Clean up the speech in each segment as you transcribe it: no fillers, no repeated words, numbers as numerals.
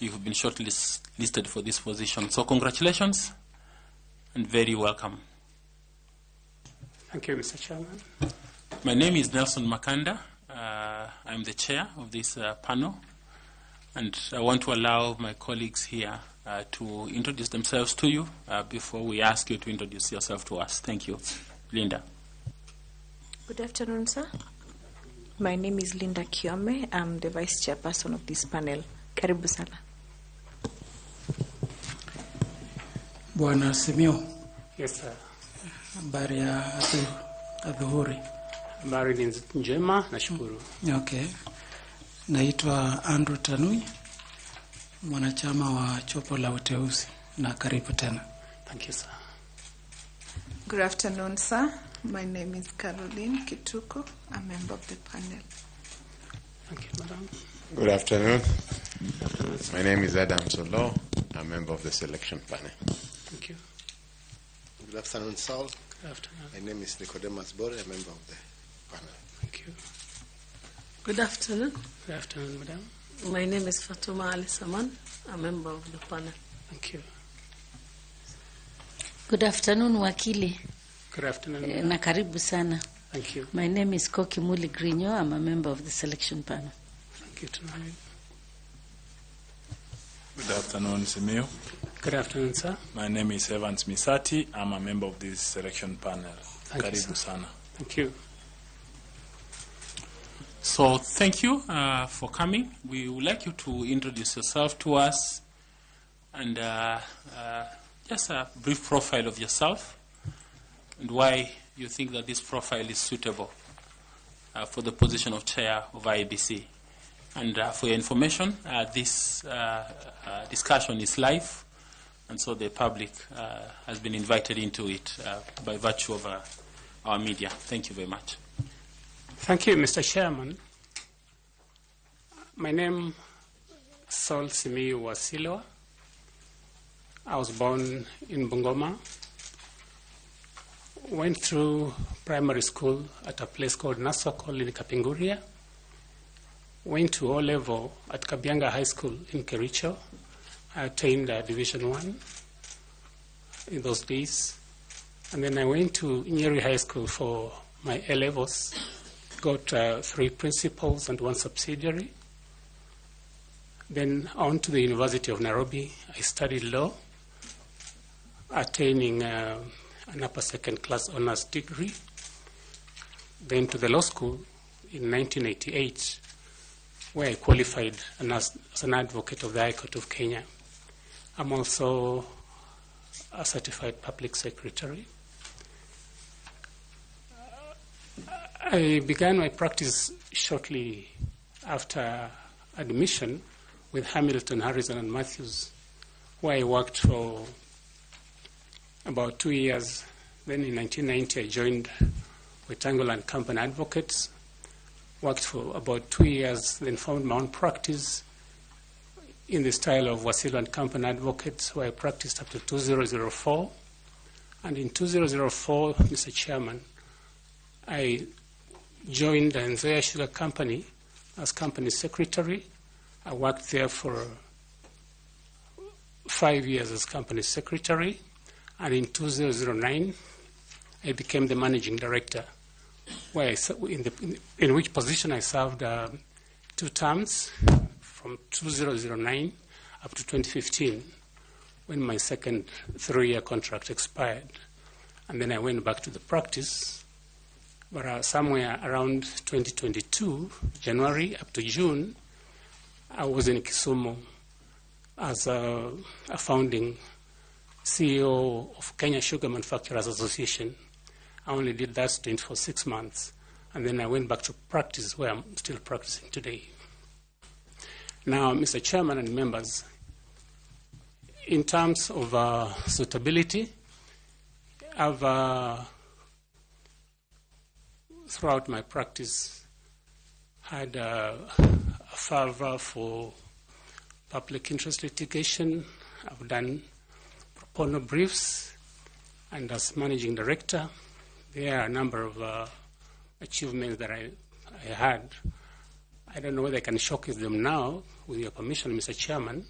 you've been shortlisted for this position. So congratulations and very welcome. Thank you, Mr. Chairman. My name is Nelson Makanda. I'm the chair of this panel, and I want to allow my colleagues here to introduce themselves to you before we ask you to introduce yourself to us. Thank you. Linda. Good afternoon, sir. My name is Linda Kiome. I'm the vice chairperson of this panel. Karibu sana. Bwana Simio. Yes, sir. Habari ya adhuhuri. Habari ni njema, nashukuru. Okay. Naitwa Andrew Tanui, mwanachama wa chopo la uteuzi, na karibu tena. Thank you, sir. Good afternoon, sir. My name is Caroline Kituko. I'm a member of the panel. Thank you, madam. Good afternoon. My name is Adam Solo. I'm a member of the selection panel. Thank you. Good afternoon, Saul. Good afternoon. My name is Nicodemus Bore, a member of the panel. Thank you. Good afternoon. Good afternoon, madam. My name is Fatuma Ali Saman, a member of the panel. Thank you. Good afternoon, wakili. Good afternoon. Na karibu sana. Thank you. My name is Koki Muli Grinyo. I'm a member of the selection panel. Thank you tonight. Good afternoon, Simio. Good afternoon, sir. My name is Evans Misati. I'm a member of this selection panel. Thank Karibu you, sana. Thank you. So thank you for coming. We would like you to introduce yourself to us and just a brief profile of yourself and why you think that this profile is suitable for the position of chair of IEBC. And for your information, this discussion is live, and so the public has been invited into it by virtue of our media. Thank you very much. Thank you, Mr. Chairman. My name is Saul Simiyu Wasilwa. I was born in Bungoma. Went through primary school at a place called Nasokol in Kapinguria. Went to O-level at Kabianga High School in Kericho. I attained Division 1 in those days. And then I went to Nyeri High School for my A-levels. Got 3 principals and 1 subsidiary. Then on to the University of Nairobi. I studied law, attaining an upper second class honors degree. Then to the law school in 1988, where I qualified as an advocate of the High Court of Kenya. I'm also a certified public secretary. I began my practice shortly after admission with Hamilton, Harrison, and Matthews, where I worked for about 2 years. Then in 1990, I joined Wetangle and Company Advocates, worked for about 2 years, then found my own practice in the style of Wasilwa and Company Advocates, where I practiced up to 2004. And in 2004, Mr. Chairman, I joined the Nzoia Sugar Company as company secretary. I worked there for 5 years as company secretary. And in 2009, I became the managing director, where in which position I served 2 terms from 2009 up to 2015, when my second 3-year contract expired. And then I went back to the practice. But somewhere around 2022, January up to June, I was in Kisumu as a founding CEO of Kenya Sugar Manufacturers Association. I only did that stint for 6 months, and then I went back to practice, where I'm still practicing today. Now, Mr. Chairman and members, in terms of suitability, I've throughout my practice had a fervor for public interest litigation. I've done pro bono briefs, and as managing director, there are a number of achievements that I had. I don't know whether I can showcase them now, with your permission, Mr. Chairman,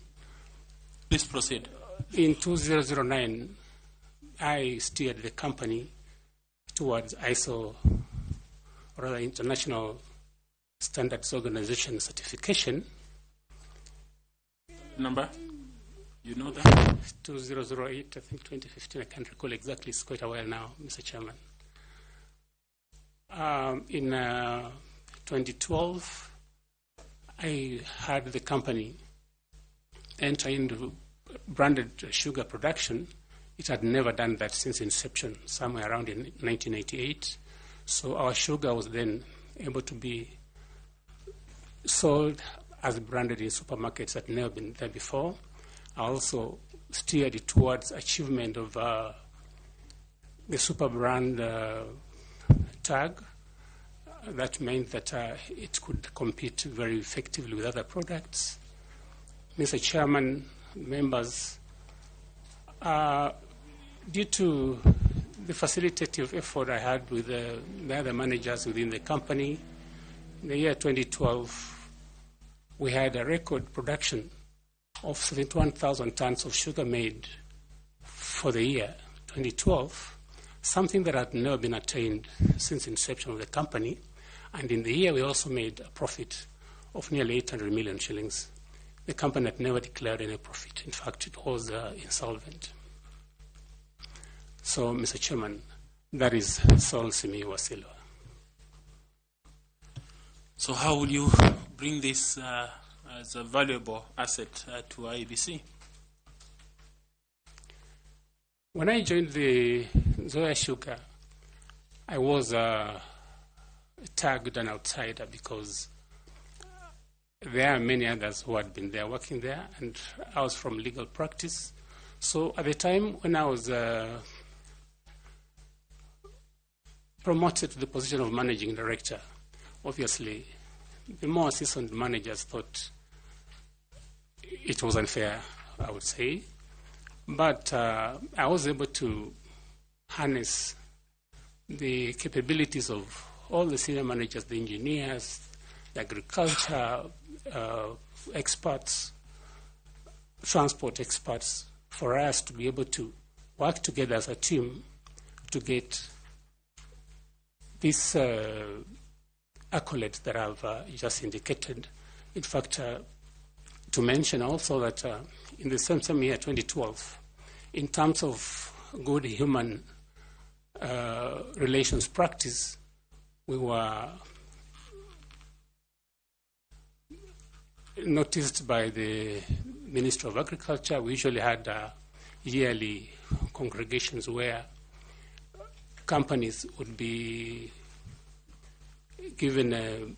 Please proceed. In 2009, I steered the company towards ISO, or rather International Standards Organization certification. Number? You know that? 2008, I think 2015, I can't recall exactly, it's quite a while now, Mr. Chairman. In 2012, I had the company enter into branded sugar production. It had never done that since inception, somewhere around in 1988. So our sugar was then able to be sold as branded in supermarkets that had never been there before. I also steered it towards achievement of the super brand tag. That meant that it could compete very effectively with other products. Mr. Chairman, members, due to the facilitative effort I had with the other managers within the company, in the year 2012, we had a record production of 71,000 tons of sugar made for the year 2012, something that had never been attained since inception of the company. And in the year, we also made a profit of nearly 800 million shillings. The company had never declared any profit. In fact, it was insolvent. So, Mr. Chairman, that is Sol Simi Wasilwa. So how will you bring this as a valuable asset to IEBC? When I joined the Zoya Sugar, I was tagged an outsider because there are many others who had been there working there, and I was from legal practice. So at the time when I was promoted to the position of managing director, obviously the more seasoned managers thought it was unfair, I would say. But I was able to harness the capabilities of all the senior managers, the engineers, the agriculture experts, transport experts, for us to be able to work together as a team to get this accolade that I've just indicated. In fact, to mention also that in the same year, 2012, in terms of good human relations practice, we were noticed by the Ministry of Agriculture. We usually had yearly congregations where companies would be given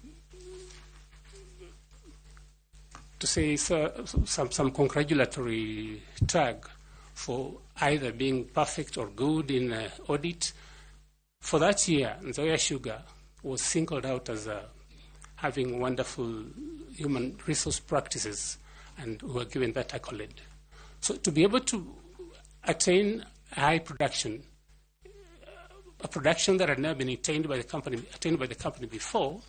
to say some congratulatory tag for either being perfect or good in audit. For that year, Zoya Sugar was singled out as having wonderful human resource practices, and we were given that accolade. So to be able to attain high production, a production that had never been attained by the company before,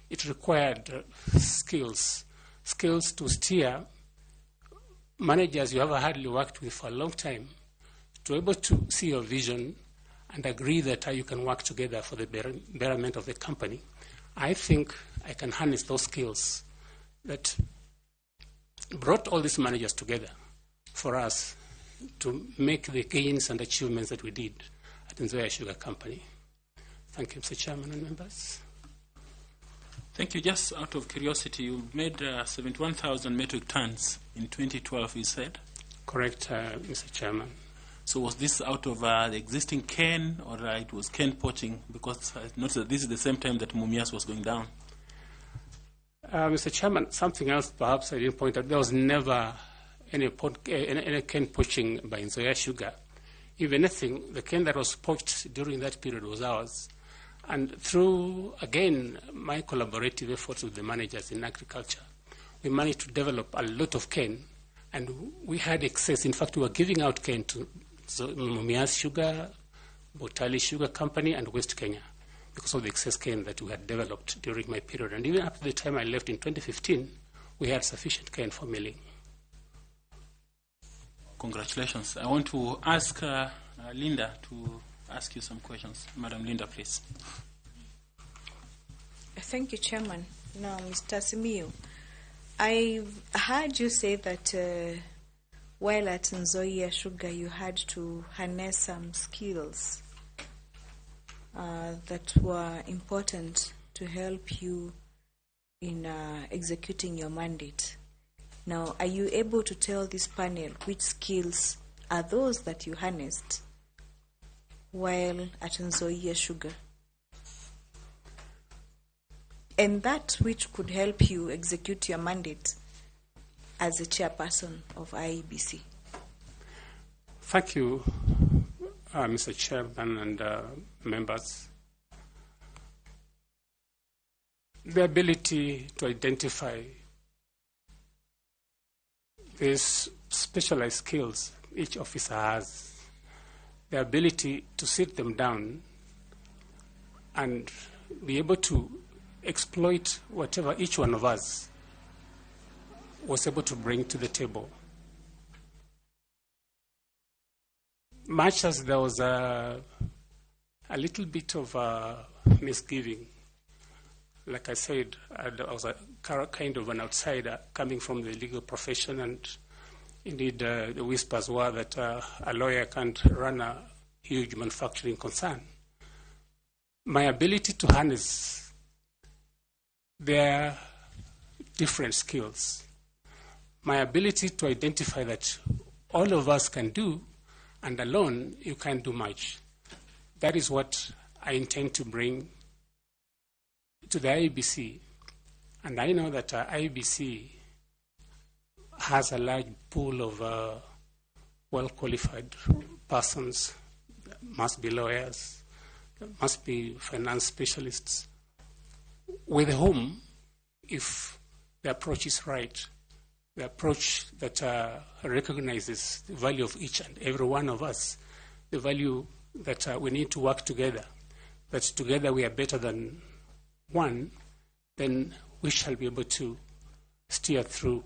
it required skills to steer managers you have hardly worked with for a long time, to be able to see your vision and agree that you can work together for the betterment of the company. I think I can harness those skills that brought all these managers together for us to make the gains and achievements that we did at Nzoia Sugar Company. Thank you, Mr. Chairman and members. Thank you. Just out of curiosity, you made 71,000 metric tons in 2012, you said? Correct, Mr. Chairman. So was this out of the existing cane, or it was cane poaching? Because I noticed that this is the same time that Mumias was going down. Mr. Chairman, something else perhaps I didn't point out. There was never any cane poaching by Nzoia Sugar. If anything, the cane that was poached during that period was ours. And through, again, my collaborative efforts with the managers in agriculture, we managed to develop a lot of cane, and we had excess. In fact, we were giving out cane to Mumias Sugar, Botali Sugar Company, and West Kenya because of the excess cane that we had developed during my period. And even up to the time I left in 2015, we had sufficient cane for milling. congratulations. I want to ask Linda to ask you some questions. Madam Linda, please. Thank you, Chairman. Now, Mr. Simiyu, I've heard you say that while at Nzoia Sugar, you had to harness some skills that were important to help you in executing your mandate. Now, are you able to tell this panel which skills are those that you harnessed while at Nzoia Sugar? And that which could help you execute your mandate as a chairperson of IEBC. Thank you, Mr. Chairman and members. The ability to identify these specialized skills each officer has, the ability to sit them down and be able to exploit whatever each one of us was able to bring to the table. Much as there was a little bit of misgiving, like I said, I was a kind of an outsider coming from the legal profession, and indeed the whispers were that a lawyer can't run a huge manufacturing concern. My ability to harness their different skills, my ability to identify that all of us can do, and alone you can't do much. That is what I intend to bring to the IEBC. And I know that IEBC has a large pool of well-qualified persons. There must be lawyers, there must be finance specialists, with whom, if the approach is right, the approach that recognizes the value of each and every one of us, the value that we need to work together, that together we are better than one, then we shall be able to steer through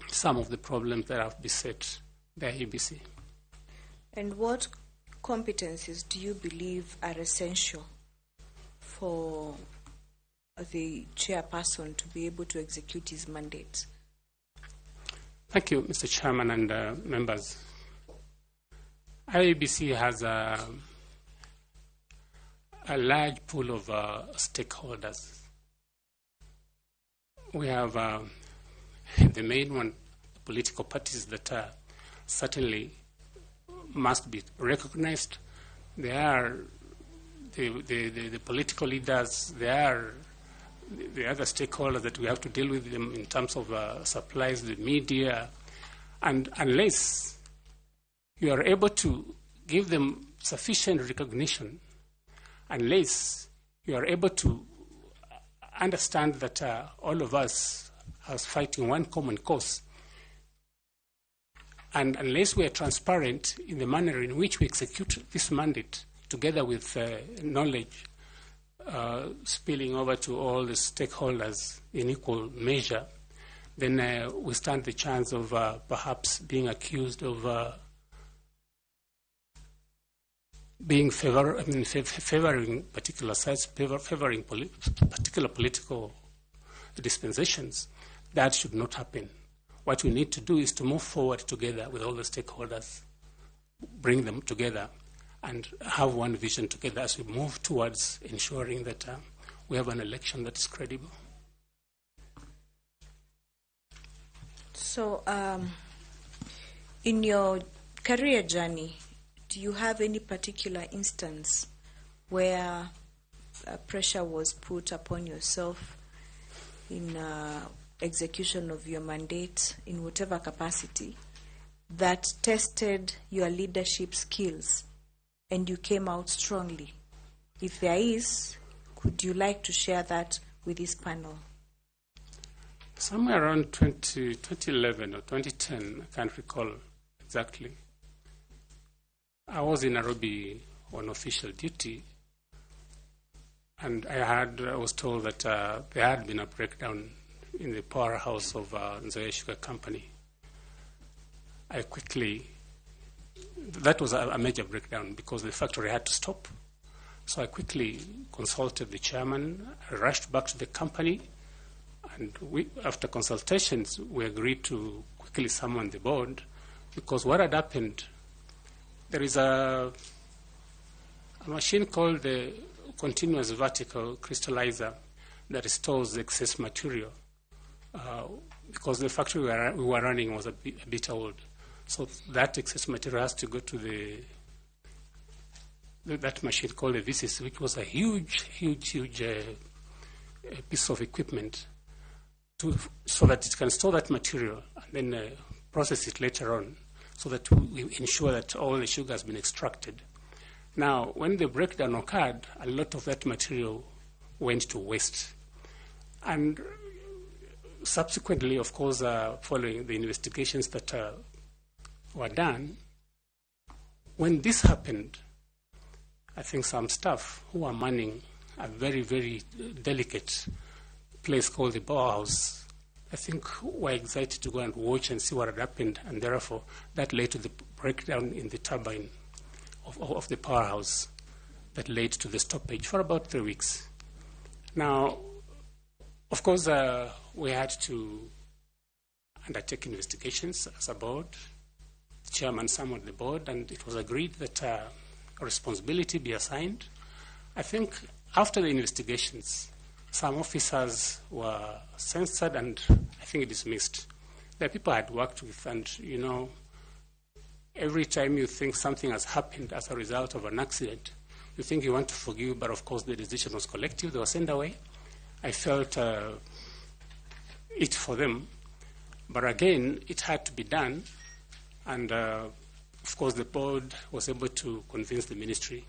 some of the problems that have beset the IEBC. And what competencies do you believe are essential for the chairperson to be able to execute his mandate? Thank you, Mr. Chairman and members. IEBC has a large pool of stakeholders. We have the main one, the political parties that certainly must be recognized. They are the political leaders. They are the other stakeholders that we have to deal with them in terms of supplies, the media. And unless you are able to give them sufficient recognition, unless you are able to understand that all of us are fighting one common cause, and unless we are transparent in the manner in which we execute this mandate, together with knowledge spilling over to all the stakeholders in equal measure, then we stand the chance of perhaps being accused of being favoring particular sides, favoring particular political dispensations. That should not happen. What we need to do is to move forward together with all the stakeholders, bring them together, and have one vision together as we move towards ensuring that we have an election that is credible. So, in your career journey, do you have any particular instance where pressure was put upon yourself in execution of your mandate in whatever capacity that tested your leadership skills and you came out strongly? If there is, could you like to share that with this panel? Somewhere around 2011 or 2010, I can't recall exactly, I was in Nairobi on official duty, and I was told that there had been a breakdown in the powerhouse of Nzoia Sugar Company. I quickly that was a major breakdown because the factory had to stop. So I quickly consulted the chairman, rushed back to the company, and after consultations, we agreed to quickly summon the board because what had happened, there is a machine called the continuous vertical crystallizer that stores the excess material because the factory we were running was a bit old. So that excess material has to go to that machine called the VCC, which was a huge piece of equipment so that it can store that material and then process it later on so that we ensure that all the sugar has been extracted. Now, when the breakdown occurred, a lot of that material went to waste. And subsequently, of course, following the investigations that were done, when this happened, I think some staff who were manning a very, very delicate place called the Bauhaus, I think were excited to go and watch and see what had happened, and therefore that led to the breakdown in the turbine of the powerhouse that led to the stoppage for about 3 weeks. Now, of course, we had to undertake investigations as a board. The chairman summoned the board, and it was agreed that responsibility be assigned. I think after the investigations, some officers were censored and I think dismissed. The people I had worked with, and every time you think something has happened as a result of an accident, you think you want to forgive, but of course the decision was collective. They were sent away. I felt it for them, but again, it had to be done, and of course the board was able to convince the ministry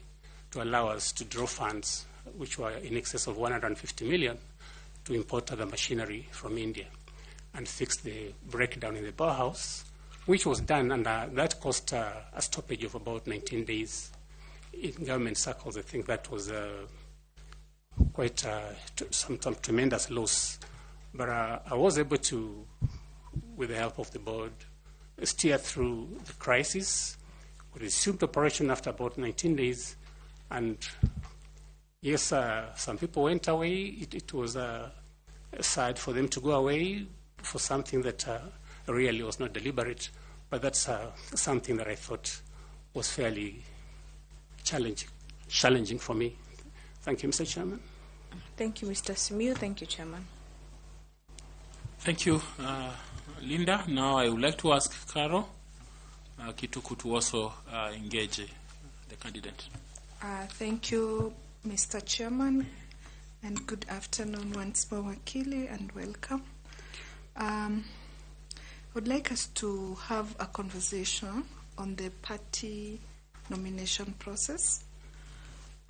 to allow us to draw funds, which were in excess of 150 million, to import other machinery from India and fix the breakdown in the Bauhaus, which was done, and that cost a stoppage of about 19 days. In government circles, I think that was quite some tremendous loss. But I was able to, with the help of the board, steer through the crisis. We resumed operation after about 19 days, and yes, some people went away. It was sad for them to go away for something that really was not deliberate, but that's something that I thought was fairly challenging for me. Thank you, Mr. Chairman. Thank you, Mr. Simiyu. Thank you, Chairman. Thank you, Linda. Now I would like to ask Carol Kituku to also engage the candidate. Thank you, Mr. Chairman, and good afternoon once more, Wakili, and welcome. I would like us to have a conversation on the party nomination process.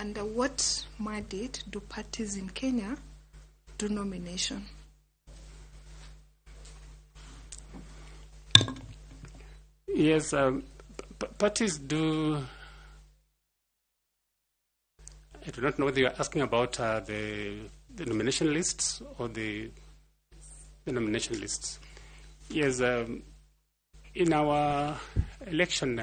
Under what mandate do parties in Kenya do nomination? Yes, parties do. I do not know whether you are asking about the nomination lists or the nomination lists. Yes, in our election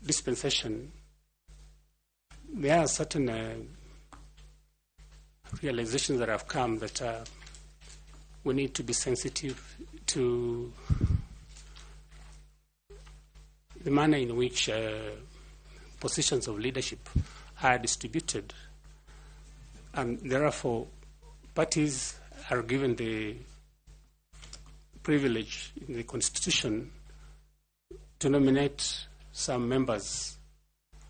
dispensation, there are certain realizations that have come that we need to be sensitive to the manner in which positions of leadership are distributed, and therefore parties are given the privilege in the Constitution to nominate some members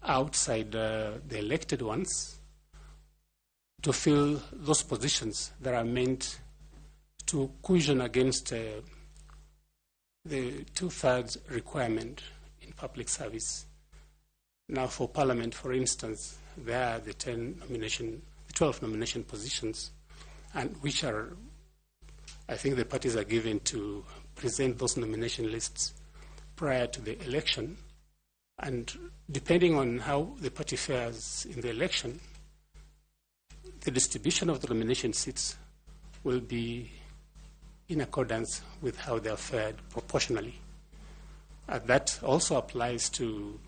outside the elected ones to fill those positions that are meant to cushion against the two-thirds requirement in public service. Now, for Parliament, for instance, there are the 12 nomination positions, and which are, I think the parties are given to present those nomination lists prior to the election. And depending on how the party fares in the election, the distribution of the nomination seats will be in accordance with how they are fared proportionally. That also applies to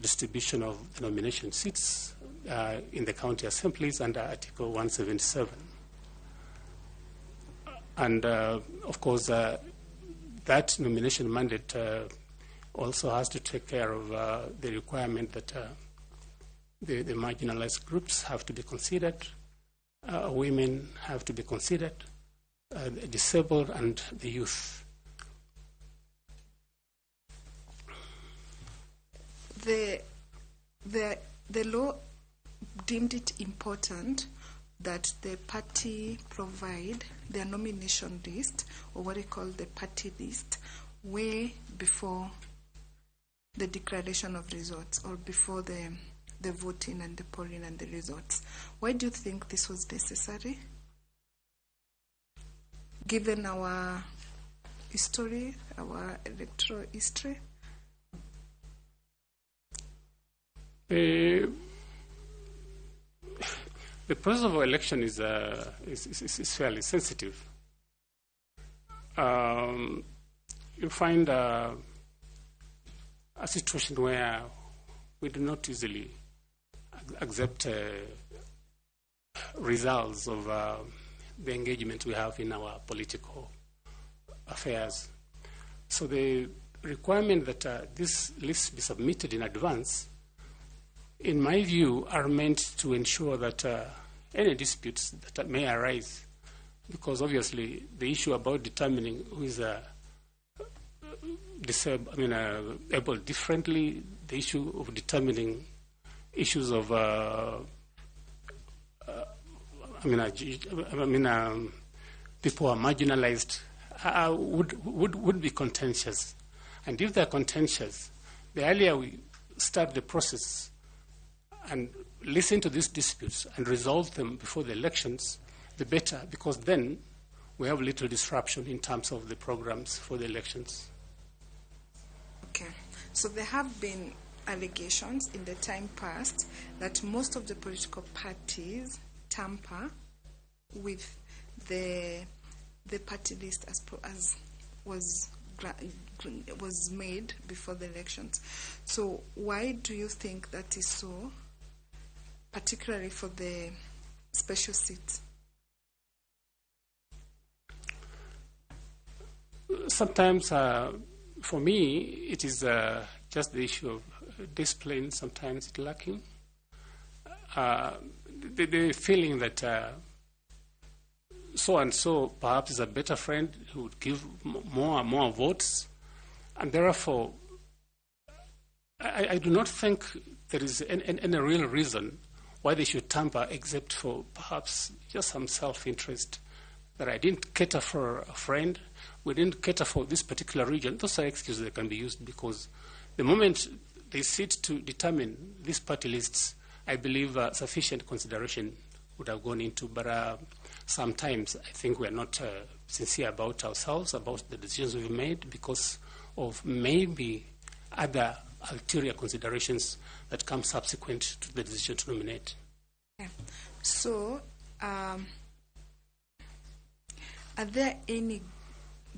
distribution of the nomination seats in the county assemblies under Article 177. And of course, that nomination mandate also has to take care of the requirement that the marginalized groups have to be considered, women have to be considered, the disabled and the youth. The law deemed it important that the party provide their nomination list, or what they call the party list, way before the declaration of results, or before the voting and the polling and the results. Why do you think this was necessary? Given our history, our electoral history? The process of election is fairly sensitive. You find a situation where we do not easily accept results of the engagement we have in our political affairs. So the requirement that this list be submitted in advance, in my view, are meant to ensure that any disputes that may arise, because obviously the issue about determining who is able differently, the issue of determining issues of people who are marginalized would be contentious. And if they're contentious, the earlier we start the process and listen to these disputes and resolve them before the elections, the better, because then we have little disruption in terms of the programs for the elections. Okay. So there have been allegations in the time past that most of the political parties tamper with the party list as was made before the elections. So why do you think that is so, particularly for the special seats? Sometimes, for me, it is just the issue of discipline. Sometimes it's lacking. The feeling that so-and-so perhaps is a better friend who would give more and more votes. And therefore, I do not think there is any real reason why they should tamper, except for perhaps just some self-interest, that I didn't cater for a friend, we didn't cater for this particular region. Those are excuses that can be used, because the moment they sit to determine these party lists, I believe sufficient consideration would have gone into. But sometimes I think we are not sincere about ourselves, about the decisions we've made, because of maybe other ulterior considerations that come subsequent to the decision to nominate. Okay. So, are there any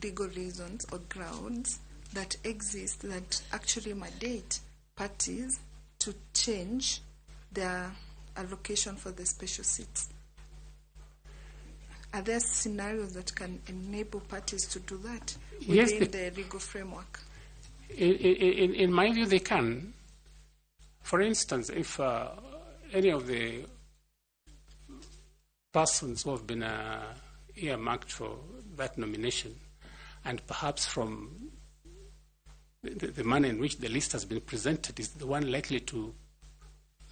legal reasons or grounds that exist that actually mandate parties to change their allocation for the special seats? Are there scenarios that can enable parties to do that within the legal framework? In my view, they can. For instance, if any of the persons who have been earmarked for that nomination, and perhaps from the manner in which the list has been presented is the one likely to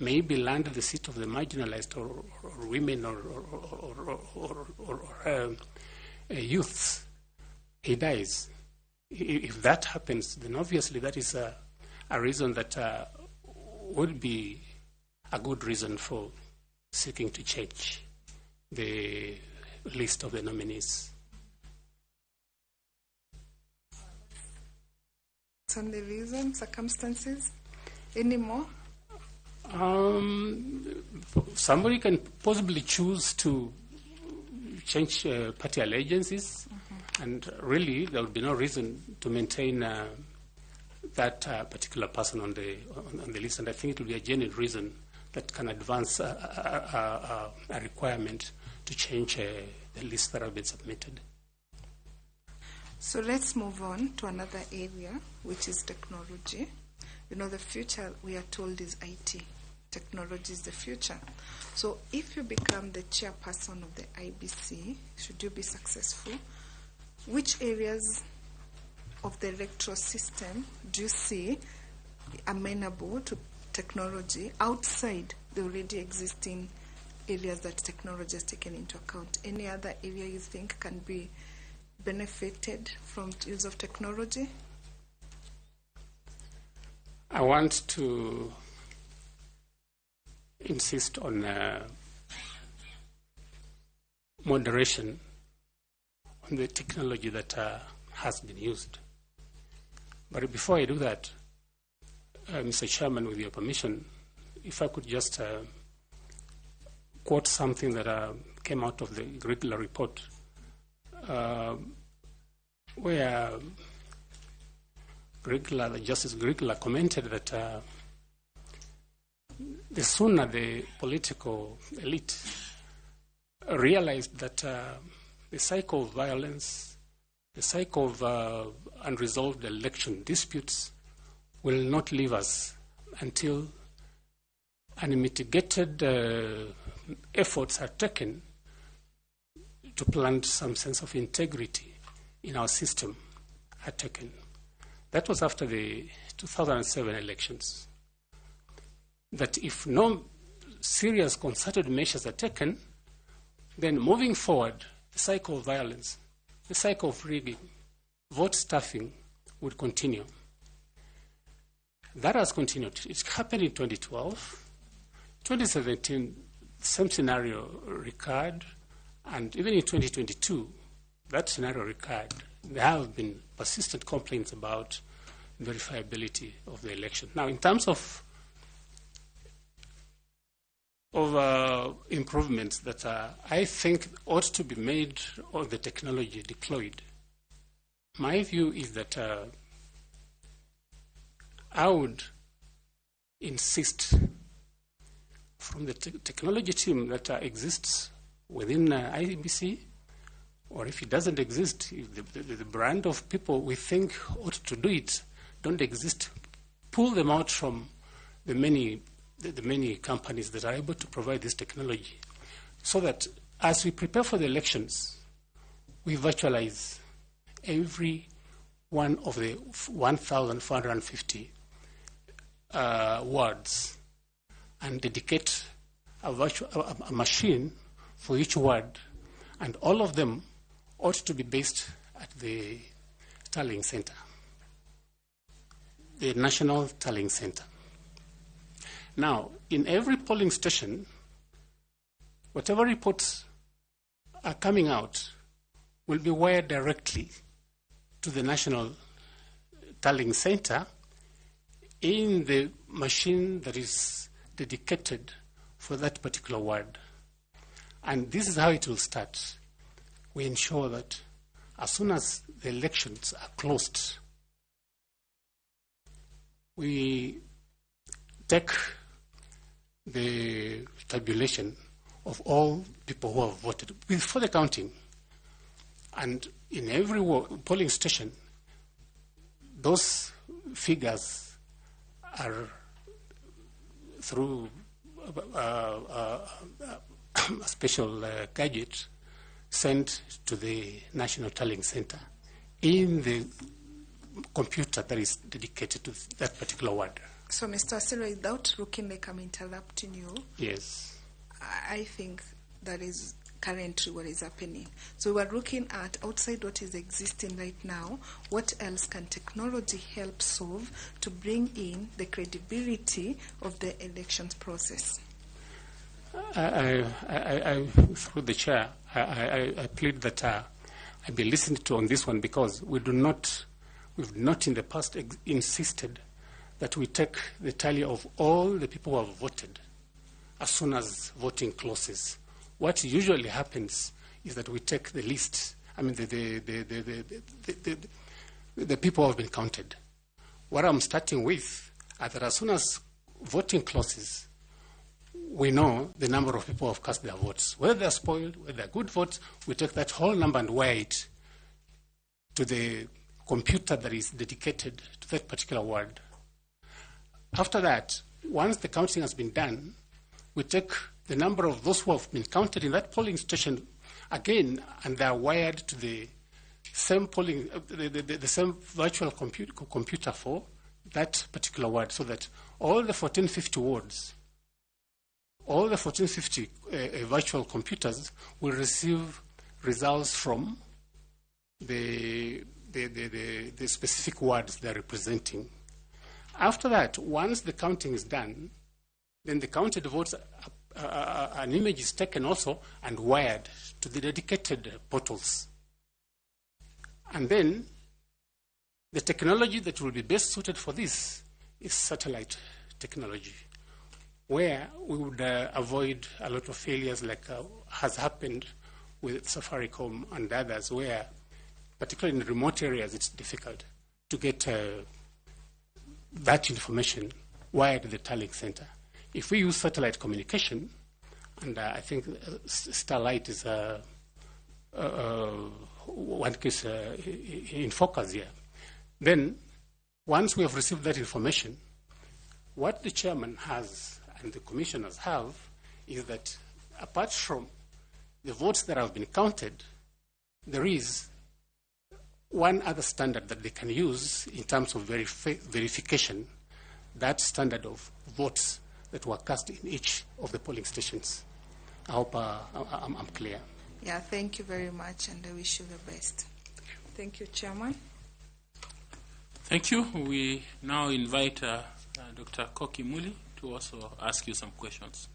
maybe land the seat of the marginalized or women or youths, he dies. If that happens, then obviously that is a reason that would be a good reason for seeking to change the list of the nominees. On the reason, circumstances, any more? Somebody can possibly choose to change party allegiances, and really there would be no reason to maintain that particular person on the list. And I think it would be a genuine reason that can advance a requirement to change the list that have been submitted. So let's move on to another area, which is technology. You know, the future, we are told, is IT. Technology is the future. So if you become the chairperson of the IEBC, should you be successful, which areas of the electoral system do you see amenable to technology outside the already existing areas that technology has taken into account? Any other area you think can be benefited from use of technology? I want to insist on moderation on the technology that has been used. But before I do that, Mr. Chairman, with your permission, if I could just quote something that came out of the Grigla report, where Justice Grigla commented that the sooner the political elite realized that the cycle of violence, the cycle of unresolved election disputes will not leave us until unmitigated efforts are taken to plant some sense of integrity in our system are taken. That was after the 2007 elections. That if no serious concerted measures are taken, then moving forward, the cycle of violence, the cycle of rigging, vote stuffing would continue. That has continued. It happened in 2012. 2017, same scenario recurred, and even in 2022, that scenario recurred. There have been persistent complaints about verifiability of the election. Now, in terms of improvements that I think ought to be made on the technology deployed, my view is that I would insist from the technology team that exists within IEBC, or if it doesn't exist, if the brand of people we think ought to do it don't exist, pull them out from the many companies that are able to provide this technology, so that as we prepare for the elections, we virtualize every one of the 1,450 wards and dedicate a machine for each ward, and all of them ought to be based at the tallying center, the National Tallying Center. Now, in every polling station, whatever reports are coming out will be wired directly to the National Tallying Center in the machine that is dedicated for that particular ward. And this is how it will start. We ensure that as soon as the elections are closed, we take the tabulation of all people who have voted before the counting. And in every polling station, those figures are through a special gadget sent to the National Tallying Center in the computer that is dedicated to that particular ward. So, Mr. Asiro, without looking like I'm interrupting you, yes, I think that is currently what is happening. So we're looking at, outside what is existing right now, what else can technology help solve to bring in the credibility of the elections process? Through the chair, I plead that I be listened to on this one, because we've not in the past insisted that we take the tally of all the people who have voted as soon as voting closes. What usually happens is that we take the list, I mean, the people who have been counted. What I'm starting with is that as soon as voting closes, we know the number of people who have cast their votes. Whether they're spoiled, whether they're good votes, we take that whole number and wire it to the computer that is dedicated to that particular ward. After that, once the counting has been done, we take the number of those who have been counted in that polling station again, and they are wired to the same polling, the same virtual computer for that particular ward, so that all the 1450 wards, all the 1450 virtual computers will receive results from the specific wards they're representing. After that, once the counting is done, then the counted votes, an image is taken also and wired to the dedicated portals. And then the technology that will be best suited for this is satellite technology, where we would avoid a lot of failures like has happened with Safaricom and others, where particularly in remote areas it's difficult to get that information wired to the tallying center. If we use satellite communication, and I think Starlight is one case in focus here, then once we have received that information, what the chairman has and the commissioners have is that apart from the votes that have been counted, there is one other standard that they can use in terms of verification, that standard of votes that were cast in each of the polling stations. I hope I'm clear. Yeah, thank you very much, and I wish you the best. Thank you, Chairman. Thank you. We now invite Dr. Koki Muli to also ask you some questions.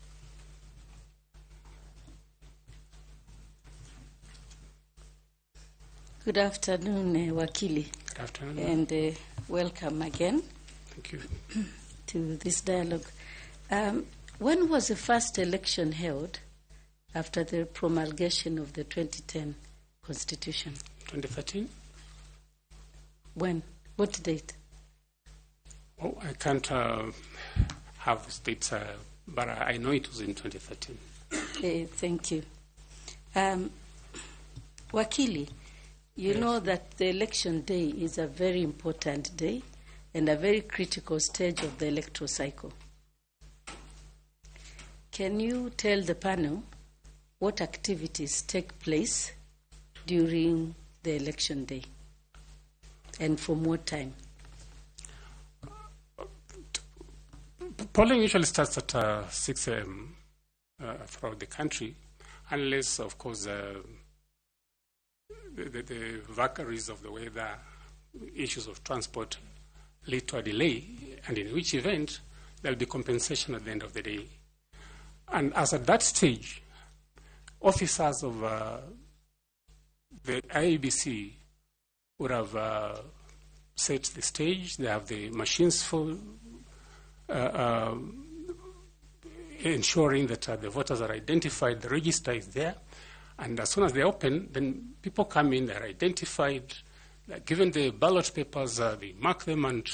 Good afternoon, Wakili. Good afternoon. And welcome again. Thank you. To this dialogue. When was the first election held after the promulgation of the 2010 Constitution? 2013. When? What date? Oh, I can't have the dates, but I know it was in 2013. Okay, thank you. Wakili, you know that the election day is a very important day and a very critical stage of the electoral cycle. Can you tell the panel what activities take place during the election day and from what time? Polling usually starts at 6 a.m. Throughout the country, unless, of course, the vagaries of the weather, issues of transport lead to a delay, and in which event there will be compensation at the end of the day. And as at that stage, officers of the IEBC would have set the stage. They have the machines for ensuring that the voters are identified, the register is there, and as soon as they open, then people come in, they're identified, they're given the ballot papers, they mark them, and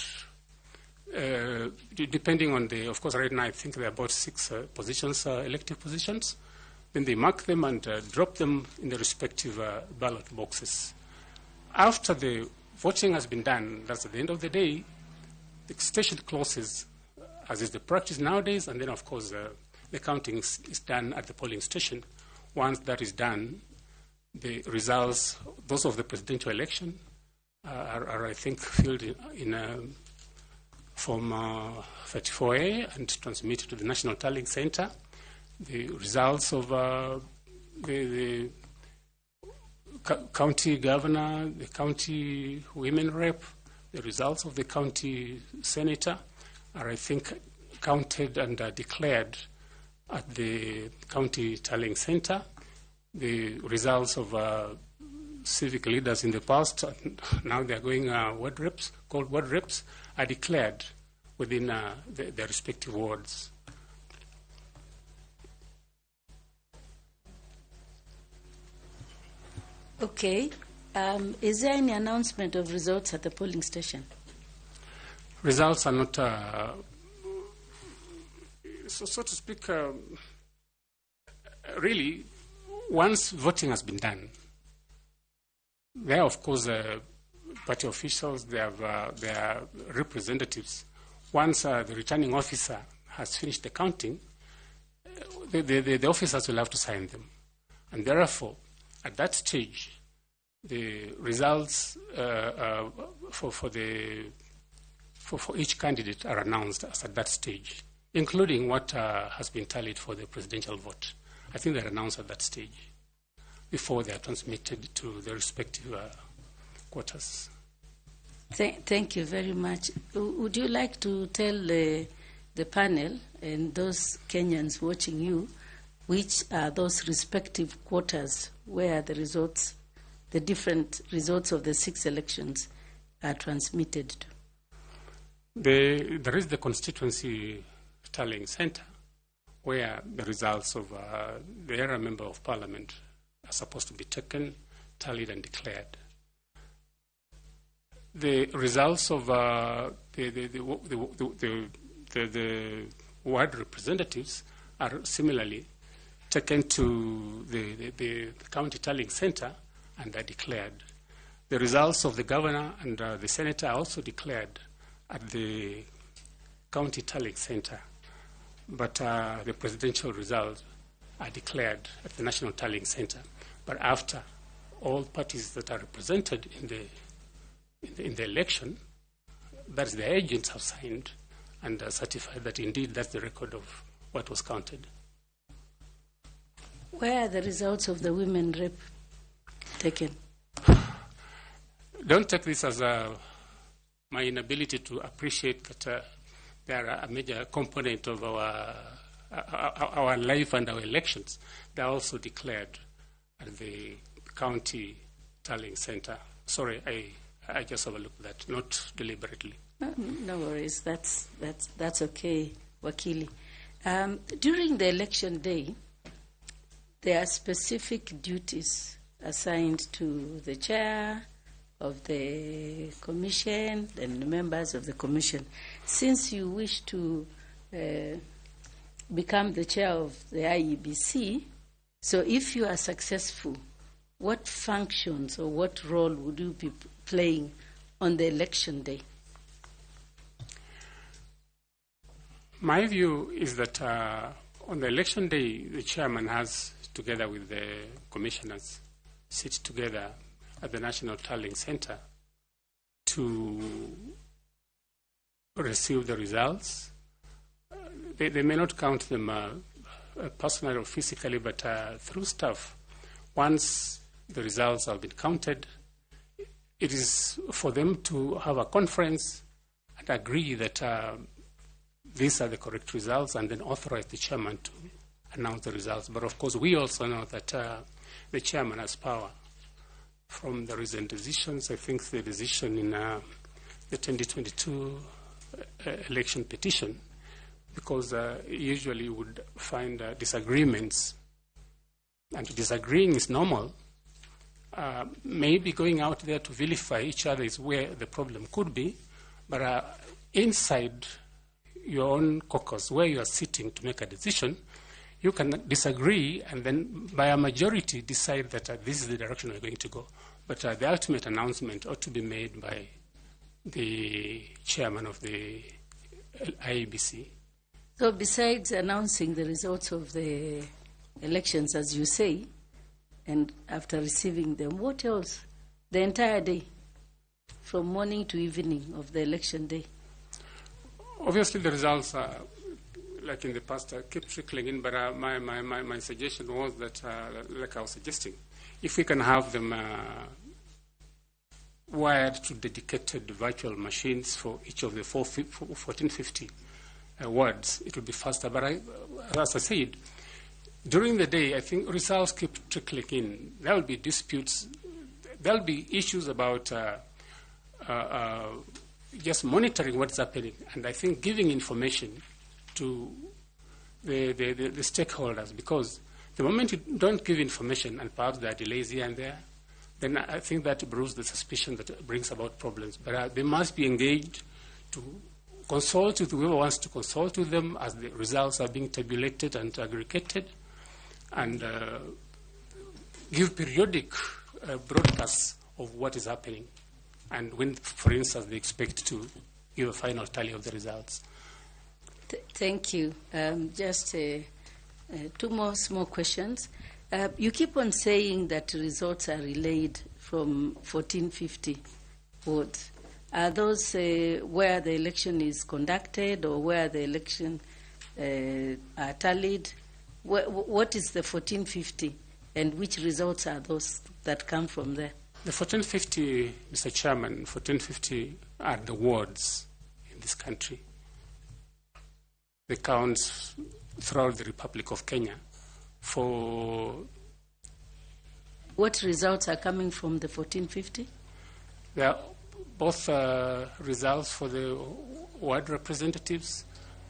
depending on the, of course, right now I think there are about 6 positions, elective positions, then they mark them and drop them in the respective ballot boxes. After the voting has been done, that's at the end of the day, the station closes, as is the practice nowadays, and then, of course, the counting is done at the polling station. Once that is done, the results, those of the presidential election, are I think, filled in Form 34A and transmitted to the National Tallying Center. The results of the county governor, the county women rep, the results of the county senator are, I think, counted and declared at the county tallying center. The results of civic leaders in the past, now they're going ward reps, called ward reps, are declared within their respective wards. Okay. Is there any announcement of results at the polling station? Results are not, so to speak, really, once voting has been done, there are, of course, party officials, they have their representatives. Once the returning officer has finished the counting, the officers will have to sign them. And therefore, at that stage, the results for each candidate are announced as at that stage, including what has been tallied for the presidential vote. I think they're announced at that stage before they are transmitted to the respective quarters. Thank you very much. Would you like to tell the panel and those Kenyans watching you which are those respective quarters where the results, the different results of the 6 elections are transmitted to? There is the constituency tallying center where the results of the area member of parliament are supposed to be taken, tallied and declared. The results of the ward representatives are similarly taken to the county tallying center and are declared. The results of the governor and the senator are also declared at the county tallying center, but the presidential results are declared at the national tallying center. But after all parties that are represented in the election, that is, the agents have signed and certified that indeed that's the record of what was counted. Where are the results of the women rep taken? Don't take this as my inability to appreciate that they are a major component of our life and our elections. They are also declared at the county tallying center. Sorry, I just overlooked that, not deliberately. No worries. That's okay, Wakili. During the election day, there are specific duties assigned to the chair of the commission and the members of the commission. Since you wish to become the chair of the IEBC, so if you are successful, what functions or what role would you be playing on the election day? My view is that on the election day, the chairman has, together with the commissioners, sit together at the National Tallying Center to receive the results. They may not count them personally or physically, but through staff. Once the results have been counted, it is for them to have a conference and agree that these are the correct results, and then authorize the chairman to announce the results. But of course, we also know that the chairman has power. From the recent decisions, I think the decision in the 2022 election petition, because usually you would find disagreements, and disagreeing is normal. Maybe going out there to vilify each other is where the problem could be, but inside your own caucus, where you are sitting to make a decision, you can disagree and then by a majority decide that this is the direction we're going to go. But the ultimate announcement ought to be made by the chairman of the IEBC. So besides announcing the results of the elections, as you say, and after receiving them, what else? The entire day, from morning to evening of the election day? Obviously, the results are, like in the past, keep trickling in, but my suggestion was that, like I was suggesting, if we can have them wired to dedicated virtual machines for each of the 1450 wards, it would be faster. But as I said, during the day, I think results keep trickling in. There will be disputes. There will be issues about just monitoring what's happening, and I think giving information to the stakeholders, because the moment you don't give information, and perhaps there are delays here and there, then I think that brews the suspicion that it brings about problems. But they must be engaged to consult with whoever wants to consult with them as the results are being tabulated and aggregated, and give periodic broadcasts of what is happening, and when, for instance, they expect to give a final tally of the results. Thank you. Just two more small questions. You keep on saying that results are relayed from 1450 wards. Are those where the election is conducted or where the election are tallied? What is the 1450, and which results are those that come from there? The 1450, Mr. Chairman, 1450 are the wards in this country. They count throughout the Republic of Kenya. For what results are coming from the 1450? There are both results for the ward representatives,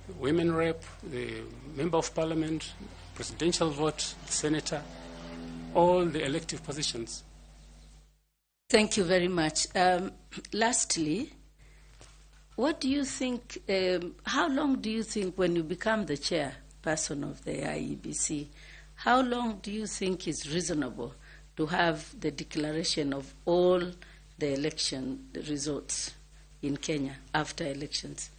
the women rep, the member of parliament, presidential vote, the senator, all the elective positions. Thank you very much. Lastly, what do you think, how long do you think when you become the chairperson of the IEBC, how long do you think is reasonable to have the declaration of all the election results in Kenya after elections?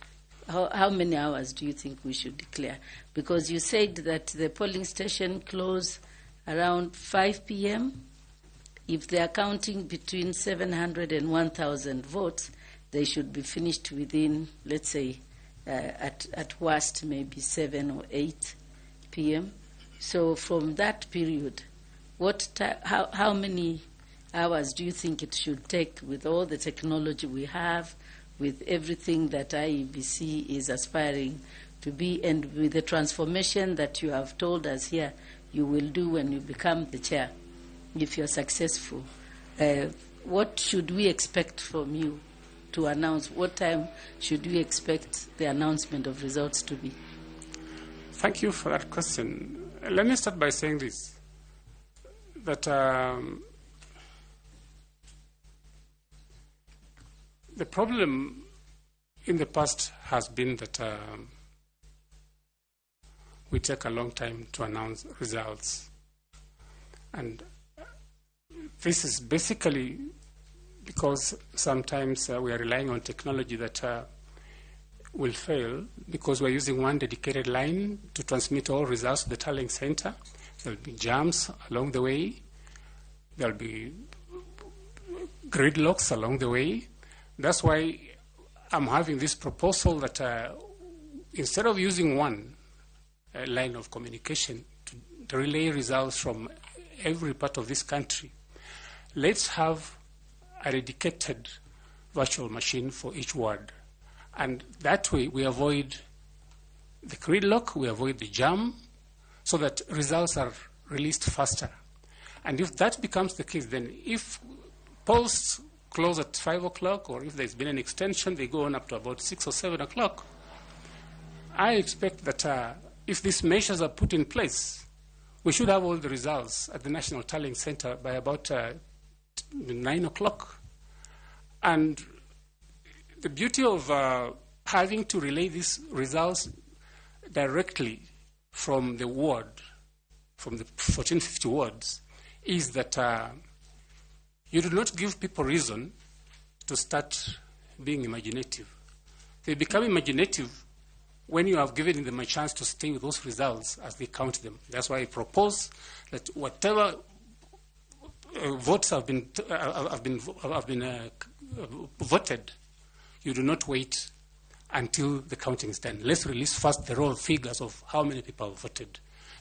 How many hours do you think we should declare? Because you said that the polling station closed around 5 p.m. If they are counting between 700 and 1,000 votes, they should be finished within, let's say, at worst, maybe 7 or 8 p.m. So from that period, how many hours do you think it should take with all the technology we have, with everything that IEBC is aspiring to be, and with the transformation that you have told us here you will do when you become the chair, if you're successful? What should we expect from you to announce? What time should we expect the announcement of results to be? Thank you for that question. Let me start by saying this, that the problem in the past has been that we take a long time to announce results. And this is basically because sometimes we are relying on technology that will fail because we're using one dedicated line to transmit all results to the tallying center. There will be jams along the way. There will be gridlocks along the way. That's why I'm having this proposal that instead of using one line of communication to relay results from every part of this country, let's have a dedicated virtual machine for each ward. And that way we avoid the gridlock, we avoid the jam, so that results are released faster. And if that becomes the case, then if polls close at 5 o'clock, or if there's been an extension, they go on up to about 6 or 7 o'clock, I expect that if these measures are put in place, we should have all the results at the National Tallying Center by about 9 o'clock. And the beauty of having to relay these results directly from the ward, from the 1450 wards, is that you do not give people reason to start being imaginative. They become imaginative when you have given them a chance to stay with those results as they count them. That's why I propose that whatever votes have been voted, you do not wait until the counting is done. Let's release first the raw figures of how many people have voted.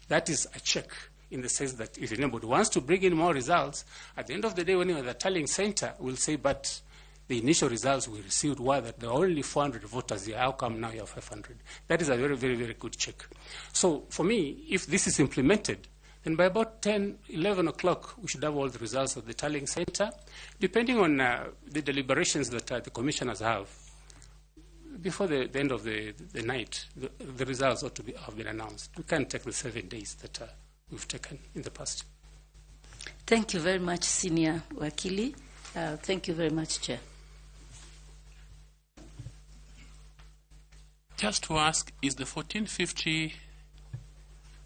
That is a check in the sense that if anybody wants to bring in more results, at the end of the day, when you're at the tallying center, we'll say, but the initial results we received were that there are only 400 voters here. How come now you have 500? That is a very, very, very good check. So for me, if this is implemented, then by about 10, 11 o'clock, we should have all the results of the tallying center, depending on the deliberations that the commissioners have. Before the end of the night, the results ought to have been announced. We can't take the 7 days that we've taken in the past. Thank you very much, Senior Wakili. Thank you very much, Chair. Just to ask, is the 1450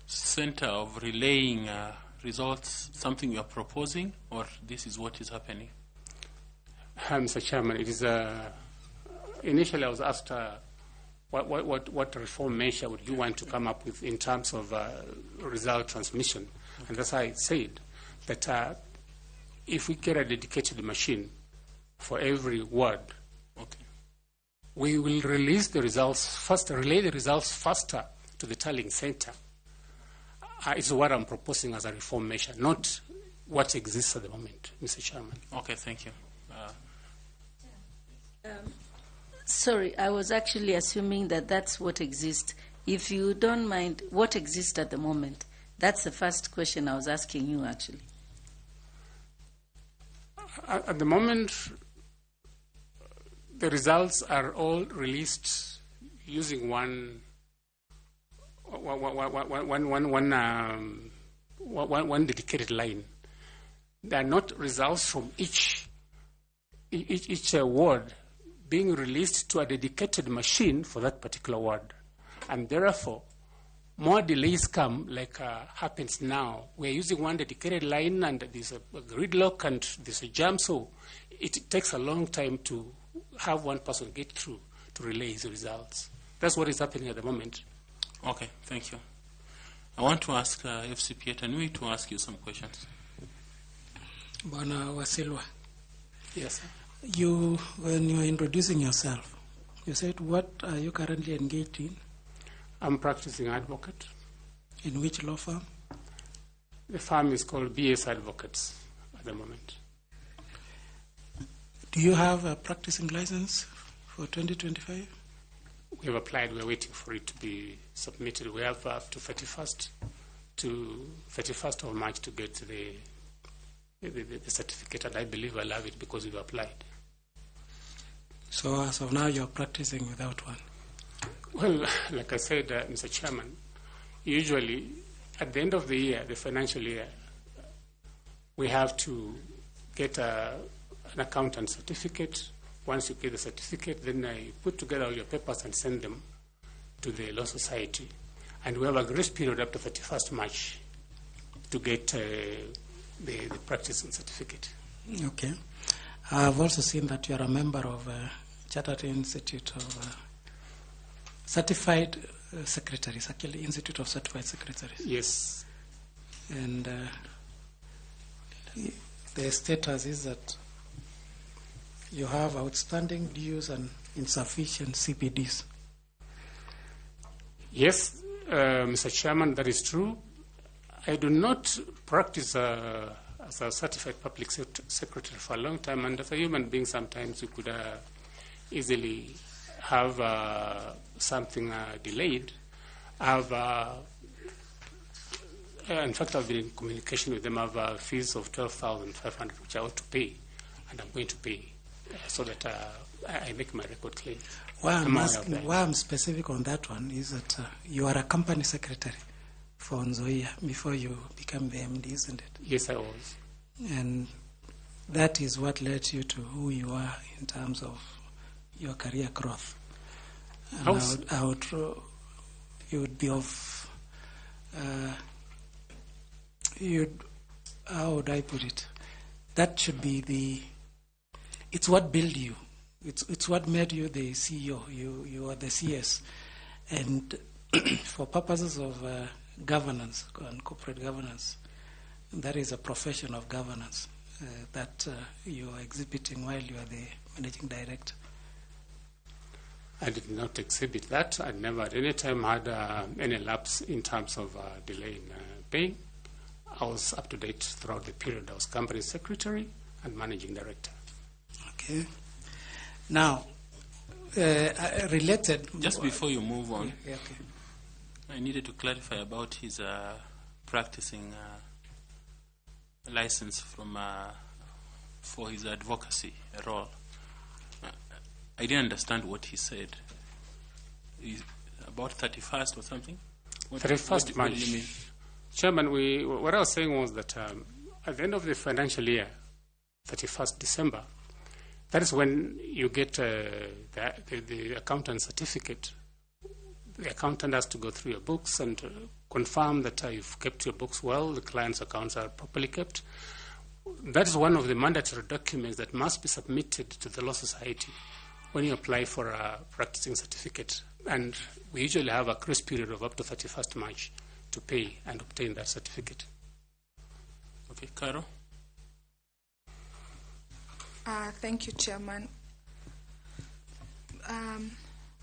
center of relaying results something you are proposing, or this is what is happening? Mr. Chairman, it is initially I was asked what reform measure would you want to come up with in terms of result transmission, and that's why I said that if we get a dedicated machine for every ward, Okay. we will release the results faster, relay the results faster to the tallying center. Is what I'm proposing as a reform measure, not what exists at the moment, Mr. Chairman. Okay, thank you. Sorry, I was actually assuming that that's what exists. If you don't mind, what exists at the moment? That's the first question I was asking you, actually. At the moment, the results are all released using one dedicated line. They are not results from each ward being released to a dedicated machine for that particular ward. And therefore, more delays come, like happens now. We're using one dedicated line and there's a gridlock and there's a jam, so it takes a long time to have one person get through to relay his results. That's what is happening at the moment. Okay, thank you. I want to ask FCPA Tanui to ask you some questions. Bwana Wasilwa, Yes, sir. when you were introducing yourself, you said, what are you currently engaged in? I'm practicing advocate. In which law firm? The firm is called BS Advocates at the moment. Do you have a practicing license for 2025? We have applied. We're waiting for it to be submitted. We have up to 31st of March to get the certificate, and I believe I'll have it because we've applied. So as of now, you're practicing without one? Well, like I said, Mr. Chairman, usually at the end of the year, the financial year, we have to get an accountant certificate. Once you get the certificate, then you put together all your papers and send them to the Law Society. And we have a grace period up to 31st March to get the practicing certificate. Okay. I've also seen that you're a member of Chartered Institute of Certified Secretaries, actually Institute of Certified Secretaries. Yes. And the status is that you have outstanding dues and insufficient CPDs. Yes, Mr. Chairman, that is true. I do not practice as a certified public secretary for a long time, and as a human being, sometimes you could easily have something delayed. In fact, I've been in communication with them. I have fees of 12,500, which I ought to pay, and I'm going to pay so that I make my record clean. Why I'm specific on that one is that you are a company secretary for Nzoia before you became the MD, isn't it? Yes, I was. And that is what led you to who you are in terms of your career growth. And you would be of, how would I put it? That should be it's what built you. It's what made you the CEO. You are the CS. And for purposes of governance and corporate governance, that is a profession of governance that you are exhibiting while you are the managing director. I did not exhibit that. I never at any time had any lapse in terms of delay in paying. I was up to date throughout the period. I was company secretary and managing director. Okay. Now, related... Just before you move on, yeah, okay. I needed to clarify about his practicing license for his advocacy role. I didn't understand what he said. About 31st or something? 31st March. What do you mean? Chairman, what I was saying was that at the end of the financial year, 31st December, that is when you get the accountant certificate. The accountant has to go through your books and confirm that you've kept your books well, the client's accounts are properly kept. That is one of the mandatory documents that must be submitted to the Law Society when you apply for a practicing certificate. And we usually have a grace period of up to 31st March to pay and obtain that certificate. Okay, Caro? Thank you, Chairman.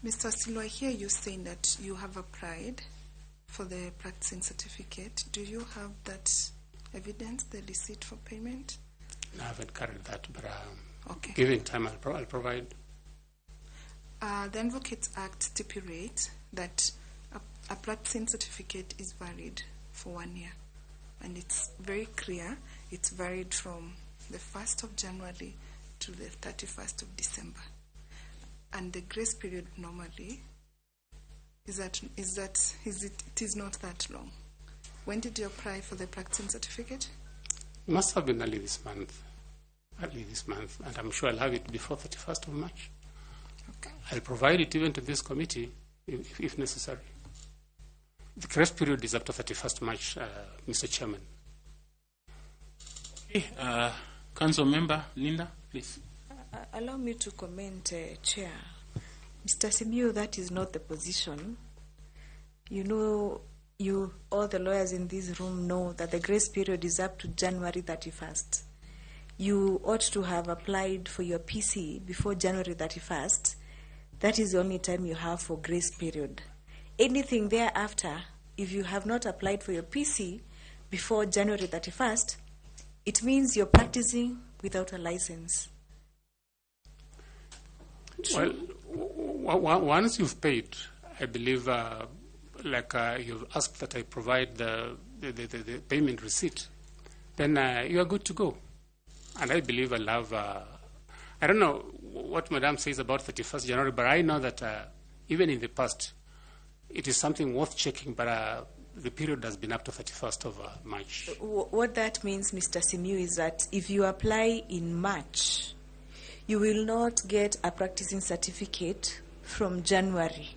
Mr. Silo, I hear you saying that you have applied for the practicing certificate. Do you have that evidence, the receipt for payment? I haven't carried that, but okay. Given time, I'll provide. The Advocates Act stipulates that a practicing certificate is valid for 1 year. And it's very clear, it's valid from the 1st of January to the 31st of December. And the grace period normally it is not that long. When did you apply for the practicing certificate? It must have been early this month, and I'm sure I'll have it before 31st of March. Okay. I'll provide it even to this committee if necessary. The grace period is up to 31st March, Mr. Chairman. Okay, Council Member Linda, please. Allow me to comment, Chair. Mr. Simiyu, that is not the position. You know, all the lawyers in this room know that the grace period is up to January 31st. You ought to have applied for your PC before January 31st. That is the only time you have for grace period. Anything thereafter, if you have not applied for your PC before January 31st, it means you're practicing without a license. Well, once you've paid, I believe, you've asked that I provide the payment receipt, then you are good to go. And I believe I'll have, I don't know what Madam says about 31st January, but I know that even in the past, it is something worth checking, but the period has been up to 31st of March. What that means, Mr. Simiyu, is that if you apply in March, you will not get a practicing certificate from January.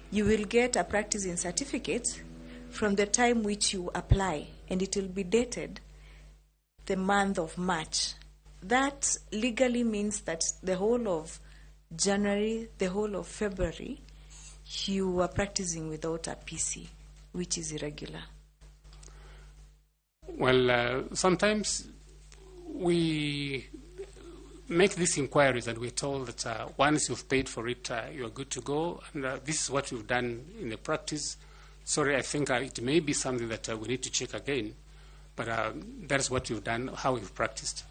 You will get a practicing certificate from the time which you apply, and it will be dated the month of March. That legally means that the whole of January, the whole of February, you are practicing without a PC, which is irregular. Well, sometimes we make these inquiries and we're told that once you've paid for it, you're good to go. And this is what we've done in the practice. Sorry, I think it may be something that we need to check again, but that's what we've done, how we've practiced.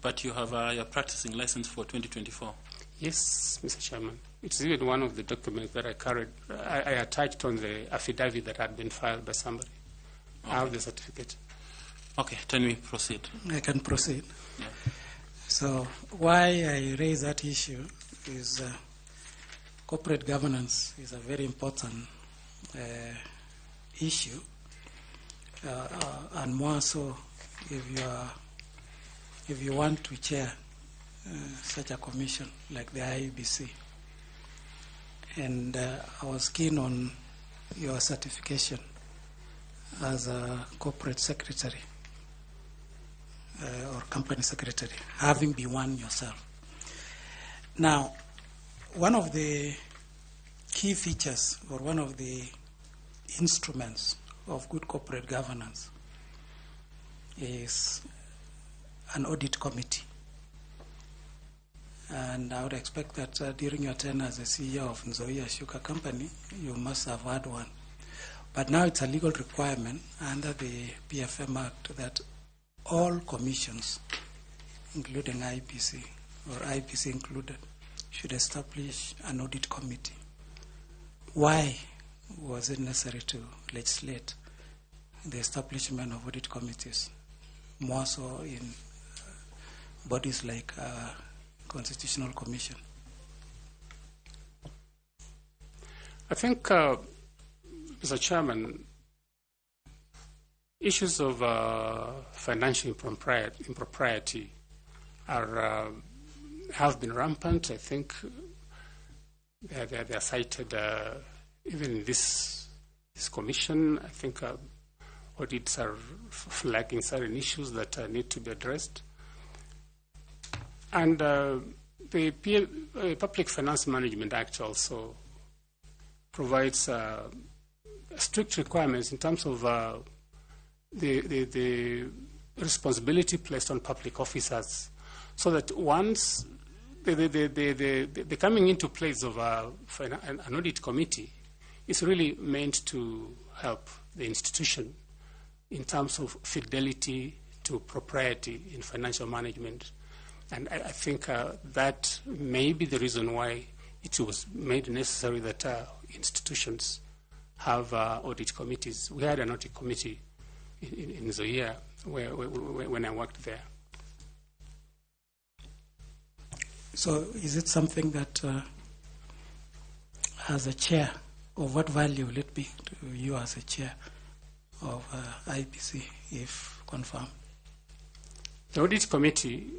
But you have your practicing license for 2024? Yes, Mr. Chairman. It's even one of the documents that I carried. I attached on the affidavit that had been filed by somebody. Okay. I have the certificate. Okay, can we proceed? I can proceed. Yeah. So why I raise that issue is corporate governance is a very important issue, and more so if you want to chair such a commission like the IEBC. And I was keen on your certification as a corporate secretary or company secretary, having been one yourself. Now, one of the key features or one of the instruments of good corporate governance is an audit committee. And I would expect that during your tenure as the CEO of Nzoia Sugar Company, you must have had one. But now it's a legal requirement under the PFM Act that all commissions, including IEBC or IEBC included, should establish an audit committee. Why was it necessary to legislate the establishment of audit committees, more so in bodies like Constitutional Commission? I think, Mr. Chairman, issues of financial impropriety have been rampant. I think they are cited even in this commission. I think audits are flagging certain issues that need to be addressed. And the Public Finance Management Act also provides strict requirements in terms of the responsibility placed on public officers, so that once the coming into place of an audit committee is really meant to help the institution in terms of fidelity to propriety in financial management. And I think that may be the reason why it was made necessary that institutions have audit committees. We had an audit committee in Zoya when I worked there. So is it something that, as a chair, or what value will it be to you as a chair of IEBC if confirmed? The audit committee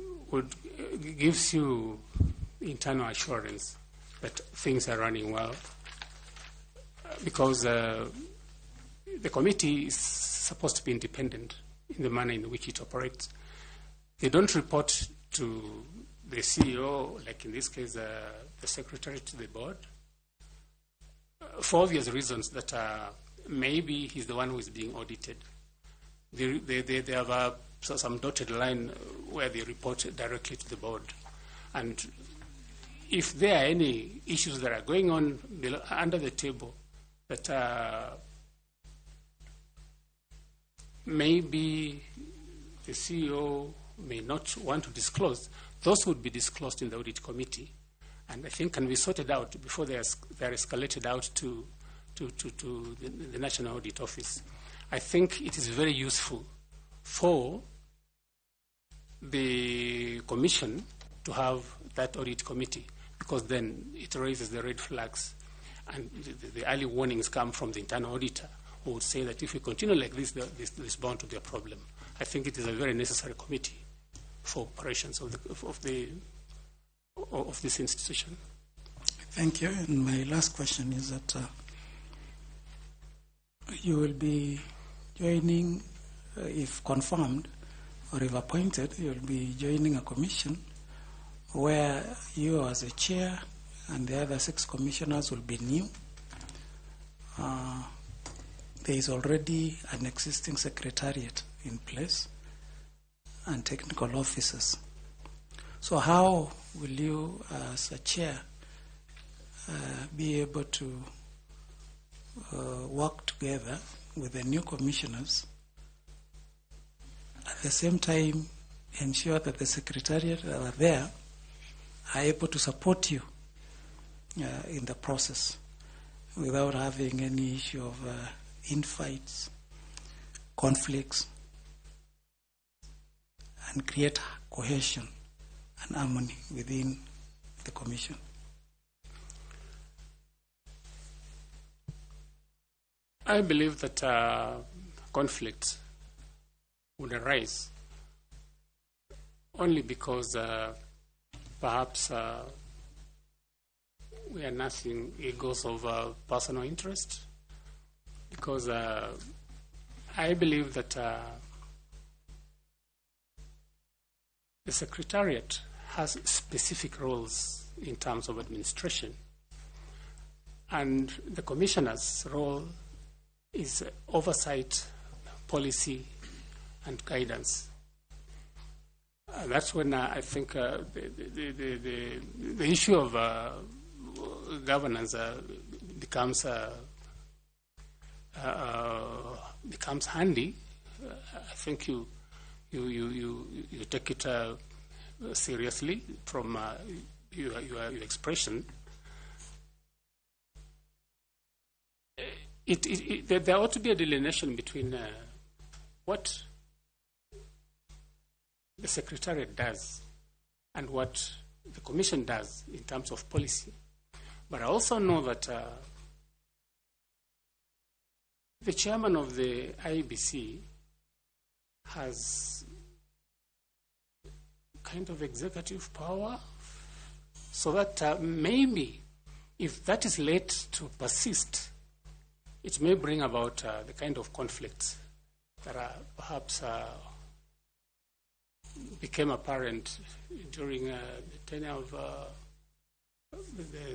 gives you internal assurance that things are running well, because the committee is supposed to be independent in the manner in which it operates. They don't report to the CEO, like in this case, the secretary to the board, for obvious reasons that maybe he's the one who is being audited. They have some dotted line where they report directly to the board. And if there are any issues that are going on under the table that maybe the CEO may not want to disclose, those would be disclosed in the audit committee, and I think can be sorted out before they're escalated out to the National Audit Office. I think it is very useful for the Commission to have that audit committee, because then it raises the red flags, and the early warnings come from the internal auditor, who would say that if we continue like this, there's bound to be a problem. I think it is a very necessary committee for operations of this institution. Thank you. And my last question is that you will be joining, if confirmed or if appointed, you will be joining a commission where you as a chair and the other 6 commissioners will be new. There is already an existing secretariat in place and technical officers. So how will you, as a chair, be able to work together with the new commissioners, at the same time ensure that the secretariat that are there are able to support you in the process without having any issue of infights, conflicts, and create cohesion and harmony within the Commission? I believe that conflicts would arise only because perhaps we are nursing egos of personal interest, because I believe that the Secretariat has specific roles in terms of administration, and the Commissioner's role is oversight, policy, and guidance. That's when I think the issue of governance becomes handy. I think you take it seriously from your expression. There ought to be a delineation between what the Secretariat does and what the Commission does in terms of policy. But I also know that the chairman of the IEBC has kind of executive power, so that maybe if that is led to persist, it may bring about the kind of conflicts that are perhaps became apparent during the tenure of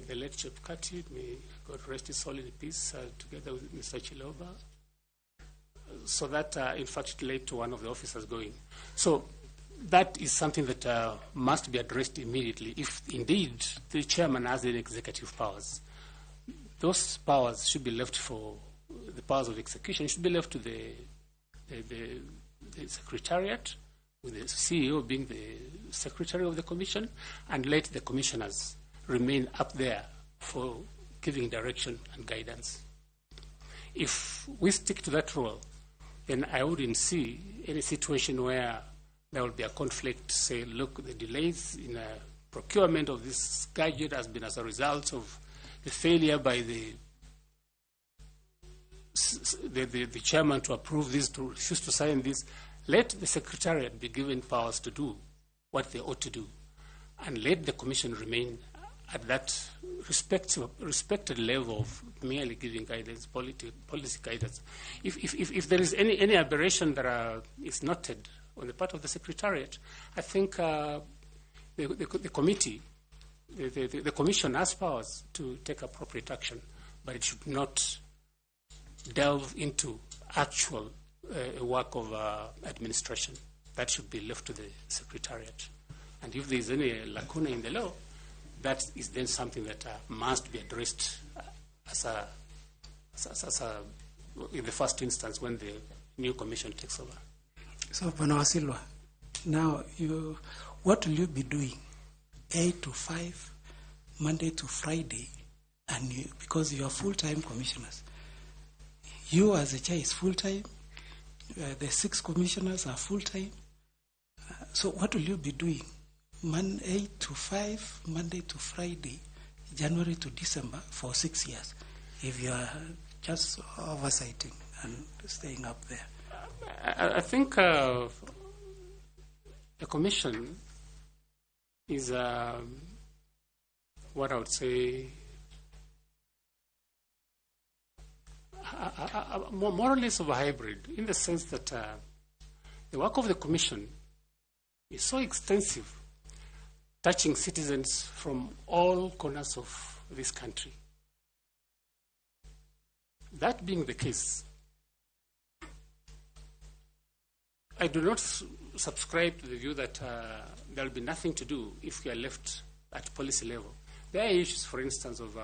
the late Chepkati, may God rest his soul in peace, together with Mr. Chiloba, so that in fact it led to one of the officers going. So that is something that must be addressed immediately. If indeed the chairman has any executive powers, those powers should be left for the powers of execution, should be left to the secretariat, with the CEO being the secretary of the commission, and let the commissioners remain up there for giving direction and guidance. If we stick to that role, then I wouldn't see any situation where there will be a conflict, say, look, the delays in procurement of this gadget has been as a result of the failure by the chairman to approve this, to refuse to sign this. Let the secretariat be given powers to do what they ought to do, and let the commission remain at that respected level of merely giving guidance, policy guidance. If there is any aberration that is noted on the part of the secretariat, I think the committee, the commission has powers to take appropriate action, but it should not delve into actual work of administration. That should be left to the secretariat. And if there is any lacuna in the law, that is then something that must be addressed in the first instance when the new commission takes over. So, Panawasilwa, now what will you be doing? 8 to 5, Monday to Friday, and because you are full-time commissioners. You as a chair is full-time. The 6 commissioners are full-time. So what will you be doing? 8 to 5, Monday to Friday, January to December for 6 years, if you are just oversighting and staying up there. I think the commission is what I would say more or less of a hybrid, in the sense that the work of the commission is so extensive, touching citizens from all corners of this country. That being the case, I do not subscribe to the view that there will be nothing to do if we are left at policy level. There are issues, for instance, of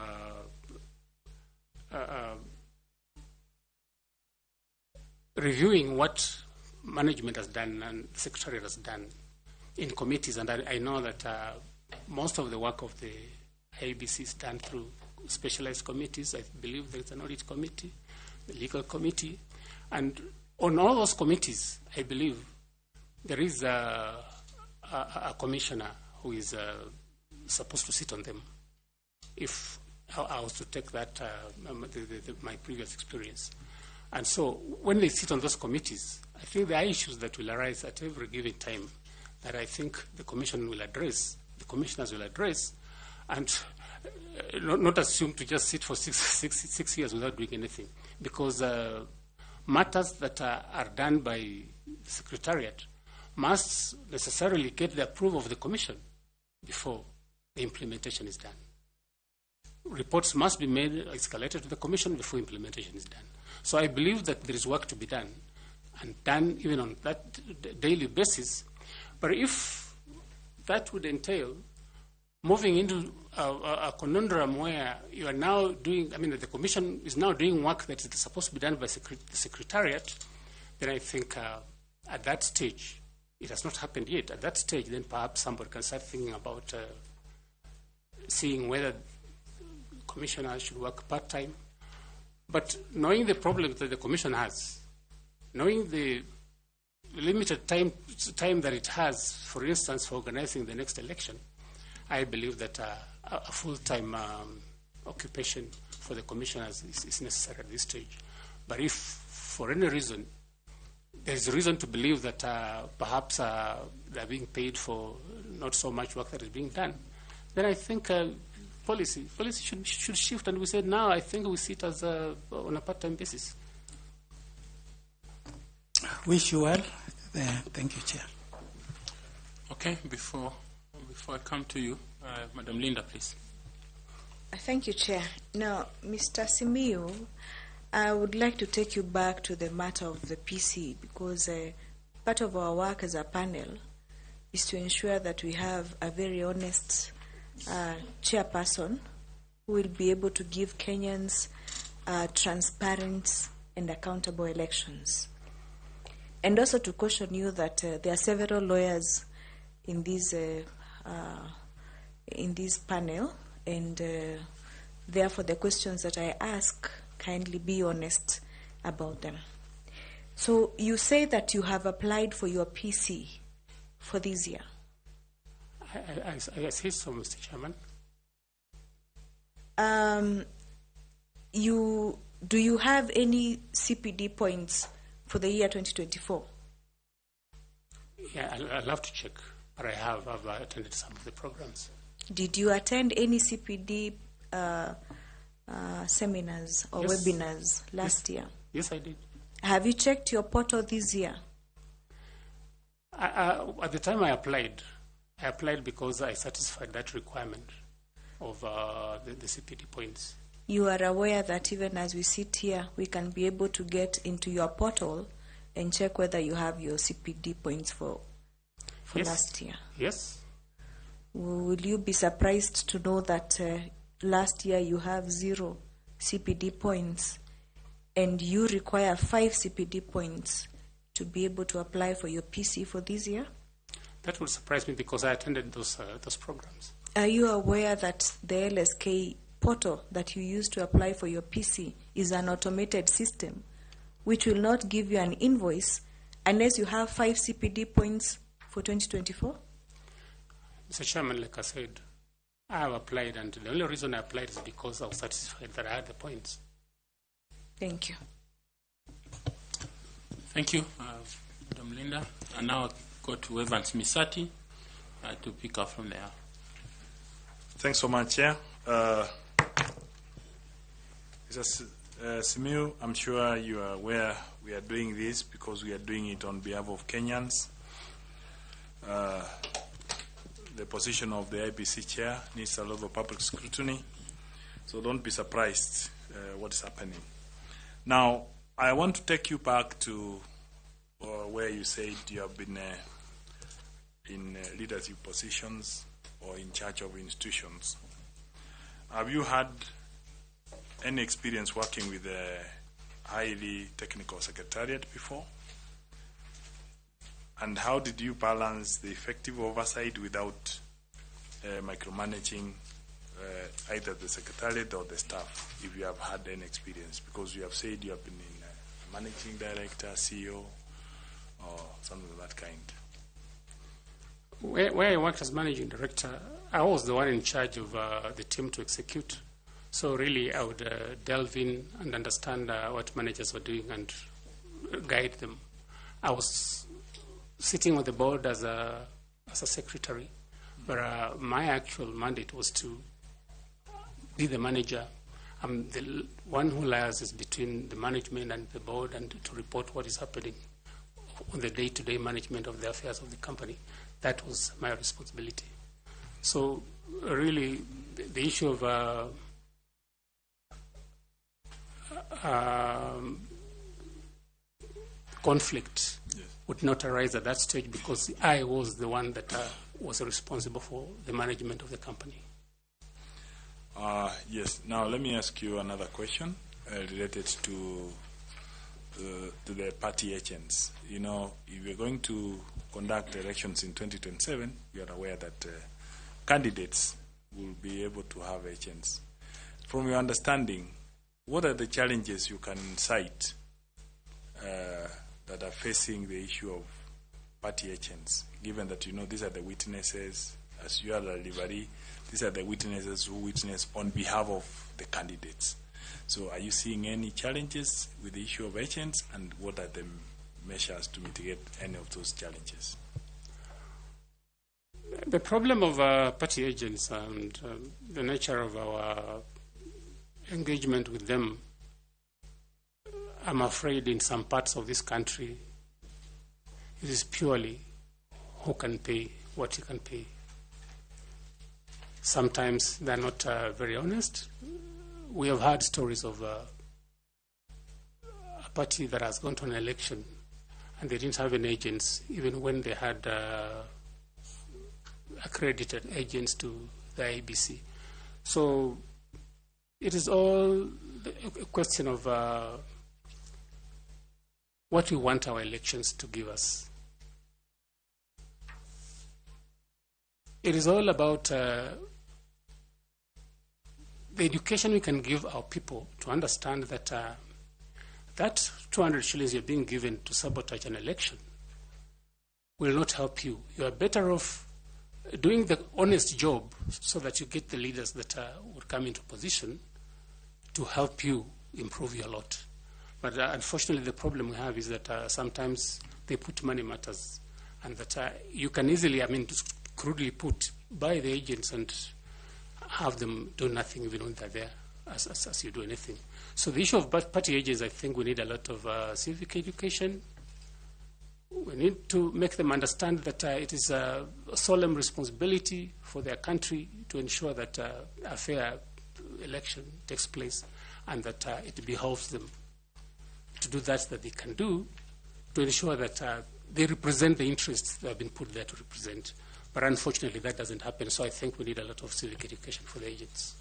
reviewing what management has done and the secretariat has done in committees, and I know that most of the work of the IEBC is done through specialized committees. I believe there is an audit committee, the legal committee, and on all those committees, I believe there is a commissioner who is supposed to sit on them. If I was to take that, my previous experience. And so when they sit on those committees, I think there are issues that will arise at every given time that I think the commission will address, the commissioners will address, and not assume to just sit for six years without doing anything. Because matters that are done by the secretariat must necessarily get the approval of the commission before the implementation is done. Reports must be made, escalated to the commission before implementation is done. So I believe that there is work to be done, and done even on that daily basis. But if that would entail moving into a conundrum where you are now doing, the commission is now doing work that is supposed to be done by the secretariat, then I think at that stage, it has not happened yet. At that stage, then perhaps somebody can start thinking about seeing whether commissioners should work part-time. But knowing the problems that the commission has, knowing the limited time that it has, for instance, for organizing the next election, I believe that a full-time occupation for the commissioners is necessary at this stage. But if, for any reason, there's reason to believe that perhaps they're being paid for not so much work that is being done, then I think policy should shift, and we said now I think we sit as on a part-time basis. Wish you well. Thank you, Chair. Okay, before I come to you, Madam Linda, please. Thank you, Chair. Now, Mr. Simiyu, I would like to take you back to the matter of the PC, because part of our work as a panel is to ensure that we have a very honest chairperson who will be able to give Kenyans transparent and accountable elections. And also to caution you that there are several lawyers in this panel, and therefore the questions that I ask, kindly be honest about them. So you say that you have applied for your PC for this year. I say so, Mr. Chairman. Do you have any CPD points for the year 2024? Yeah, I'll have to check, but I've attended some of the programs. Did you attend any CPD seminars or webinars last year? Yes, I did. Have you checked your portal this year? At the time I applied because I satisfied that requirement of the CPD points. You are aware that even as we sit here, we can be able to get into your portal and check whether you have your CPD points for Yes. last year? Yes. Will you be surprised to know that last year you have 0 CPD points and you require 5 CPD points to be able to apply for your PC for this year? That will surprise me because I attended those programs. Are you aware that the LSK portal that you use to apply for your PC is an automated system which will not give you an invoice unless you have 5 CPD points for 2024? Mr. Chairman, like I said, I have applied, and the only reason I applied is because I was satisfied that I had the points. Thank you. Thank you, Madam Linda. And now go to Evans Misati to pick up from there. Thanks so much, Chair. Mr. Simiyu, I'm sure you are aware we are doing this because we are doing it on behalf of Kenyans. The position of the IEBC chair needs a lot of public scrutiny, so don't be surprised what is happening. Now, I want to take you back to where you said you have been in leadership positions or in charge of institutions. Have you had any experience working with a highly technical secretariat before? And how did you balance the effective oversight without micromanaging either the secretariat or the staff, if you have had any experience? Because you have said you have been in managing director, CEO, or something of that kind. Where I worked as managing director, I was the one in charge of the team to execute. So really, I would delve in and understand what managers were doing and guide them. I was sitting on the board as a secretary, but my actual mandate was to be the manager. I'm the one who liaises between the management and the board and to report what is happening on the day-to-day management of the affairs of the company. That was my responsibility. So really, the issue of conflict would not arise at that stage because I was the one that was responsible for the management of the company. Yes. Now let me ask you another question related to the party agents. You know, if we're going to conduct elections in 2027, we are aware that candidates will be able to have agents. From your understanding, what are the challenges you can cite that are facing the issue of party agents, given that, you know, these are the witnesses, as you are the delivery, these are the witnesses who witness on behalf of the candidates. So are you seeing any challenges with the issue of agents, and what are the measures to mitigate any of those challenges? The problem of party agents and the nature of our engagement with them, I'm afraid in some parts of this country, it is purely who can pay what he can pay. Sometimes they're not very honest. We have heard stories of a party that has gone to an election and they didn't have any agents, even when they had accredited agents to the IEBC. So it is all a question of what we want our elections to give us. It is all about the education we can give our people to understand that that 200 shillings you're being given to sabotage an election will not help you. You are better off doing the honest job so that you get the leaders that would come into position to help you improve your lot. But unfortunately, the problem we have is that sometimes they put money matters, and that you can easily, just crudely put by the agents and have them do nothing even when they're there as you do anything. So the issue of party agents, I think we need a lot of civic education. We need to make them understand that it is a solemn responsibility for their country to ensure that a fair election takes place and that it behoves them to do that they can do to ensure that they represent the interests that have been put there to represent. But unfortunately, that doesn't happen. So I think we need a lot of civic education for the agents.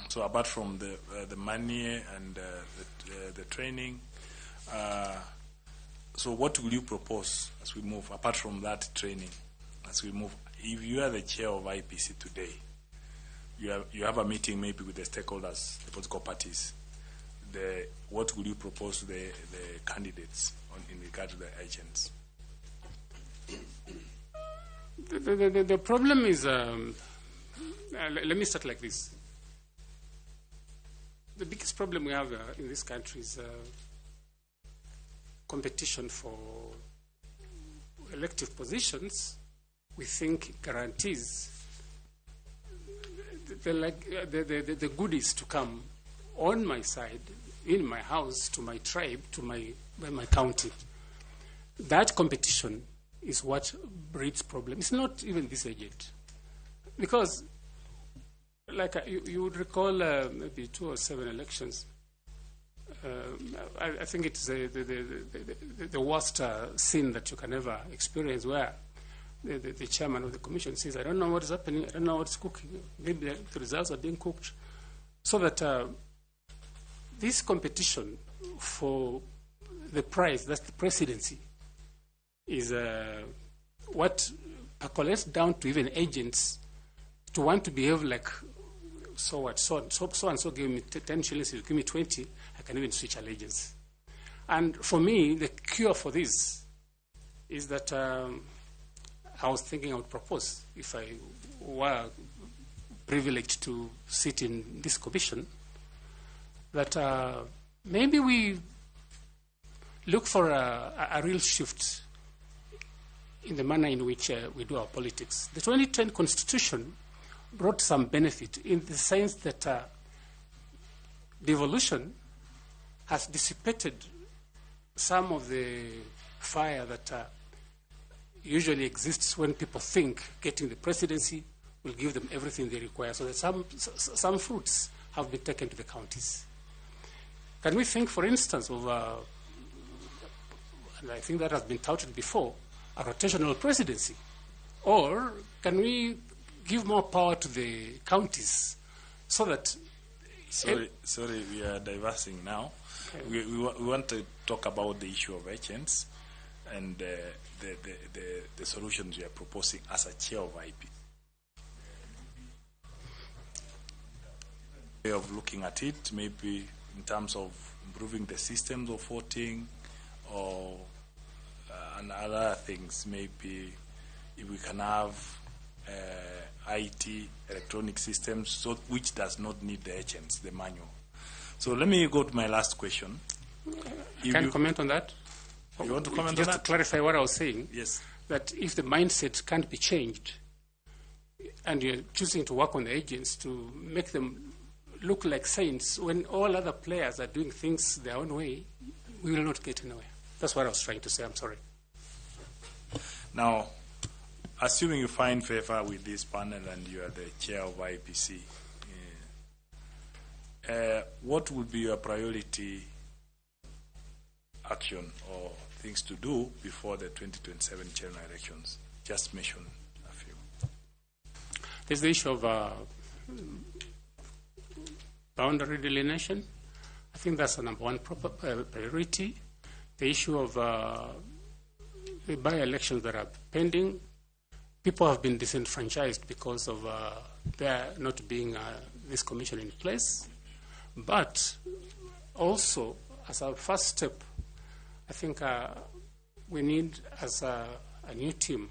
So apart from the money and the training, so what will you propose as we move, apart from that training, as we move? If you are the chair of IEBC today, you have a meeting maybe with the stakeholders, the political parties, what will you propose to the candidates in regard to the agents? The problem is, let me start like this. The biggest problem we have in this country is competition for elective positions. We think guarantees the goodies to come on my side, in my house, to my tribe, to my county. That competition is what breeds problems. It's not even this agent. Because, like you would recall maybe 2 or 7 elections, I think it's the worst scene that you can ever experience, where the chairman of the commission says, I don't know what is happening, I don't know what's cooking, maybe the results are being cooked. So that this competition for the prize, that's the presidency, is what percolates down to even agents to want to behave like, so what, so and so give me 10 shillings, you give me 20, I can even switch allegiance. And for me, the cure for this is that I was thinking I would propose, if I were privileged to sit in this commission, that maybe we look for a real shift in the manner in which we do our politics. The 2010 Constitution brought some benefit in the sense that devolution has dissipated some of the fire that usually exists when people think getting the presidency will give them everything they require. So that some fruits have been taken to the counties. Can we think, for instance, of, and I think that has been touted before, a rotational presidency? Or can we give more power to the counties so that... Sorry, we are diversing now. Okay. We want to talk about the issue of agents and the solutions you are proposing as a chair of IP. Way of looking at it, maybe in terms of improving the systems of voting or and other things, maybe if we can have IT, electronic systems, so which does not need the agents, the manual. So let me go to my last question. Can you comment on that? You want to comment on Just that? to clarify what I was saying, Yes. that if the mindset can't be changed, and you're choosing to work on the agents to make them look like saints when all other players are doing things their own way, we will not get anywhere. That's what I was trying to say. I'm sorry. Now, assuming you find favor with this panel and you are the chair of IEBC, what would be your priority action or things to do before the 2027 general elections? Just mention a few. There's the issue of boundary delineation. I think that's the number one priority. The issue of the by-elections that are pending. People have been disenfranchised because of there not being this commission in place. But also, as our first step, I think we need, as a new team,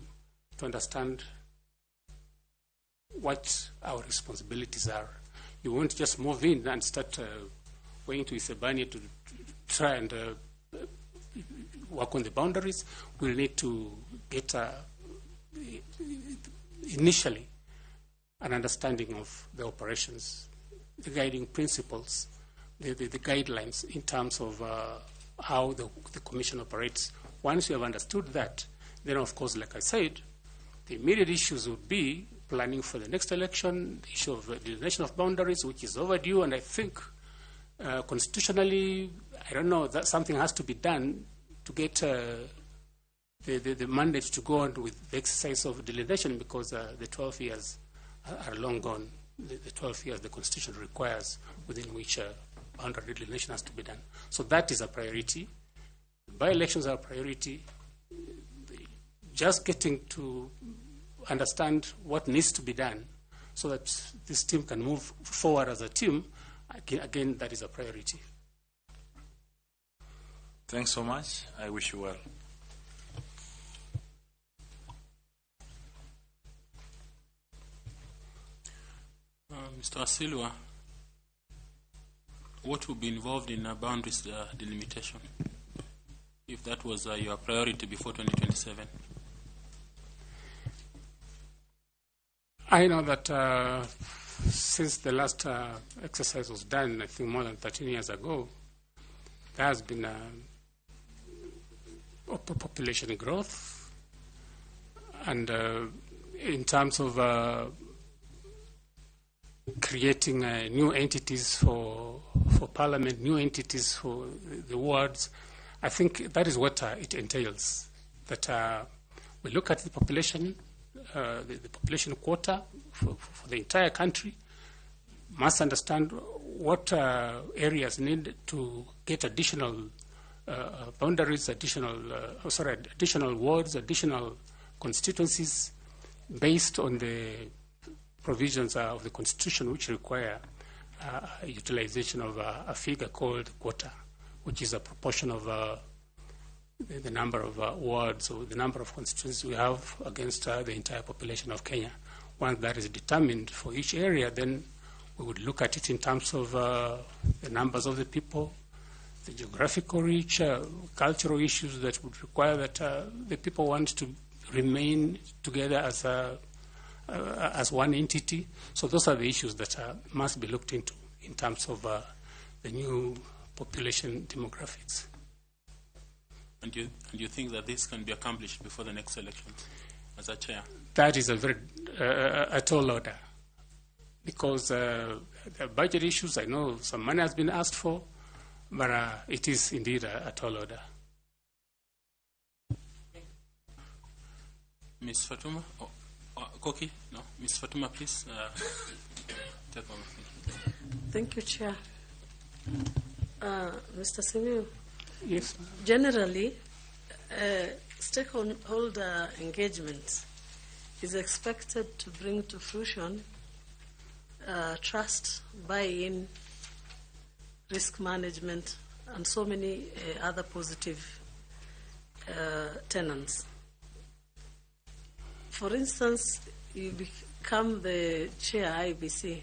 to understand what our responsibilities are. You won't just move in and start going to Isebania to try and work on the boundaries. We'll need to get initially an understanding of the operations, the guiding principles, the guidelines in terms of how the commission operates. Once you have understood that, then of course, like I said, the immediate issues would be planning for the next election, the issue of delineation of boundaries, which is overdue, and I think constitutionally, I don't know, that something has to be done to get the mandate to go on with the exercise of delineation, because the 12 years are long gone. The 12 years the Constitution requires within which boundary delineation has to be done. So that is a priority. By-elections are a priority. Just getting to understand what needs to be done so that this team can move forward as a team, again, that is a priority. Thanks so much. I wish you well. Mr. Asilwa, what would be involved in boundaries delimitation, if that was your priority before 2027? I know that since the last exercise was done, I think more than 13 years ago, there has been population growth, and in terms of creating new entities for parliament, new entities for the wards, I think that is what it entails. That we look at the population, the population quota for the entire country, must understand what areas need to get additional boundaries, additional wards, additional constituencies, based on the provisions of the Constitution, which require utilization of a figure called quota, which is a proportion of the number of wards or the number of constituencies we have against the entire population of Kenya. Once that is determined for each area, then we would look at it in terms of the numbers of the people, the geographical reach, cultural issues that would require that the people want to remain together as one entity. So those are the issues that must be looked into in terms of the new population demographics. And you think that this can be accomplished before the next election, as a chair? That is a very a tall order, because the budget issues, I know some money has been asked for, but it is indeed a tall order. Ms. Fatuma? Koki? No. Ms. Fatuma, please. Take over. Thank you, Chair. Mr. Simiyu. Yes. Generally, stakeholder engagement is expected to bring to fruition trust, buy-in, risk management, and so many other positive tenets. For instance, you become the chair IEBC,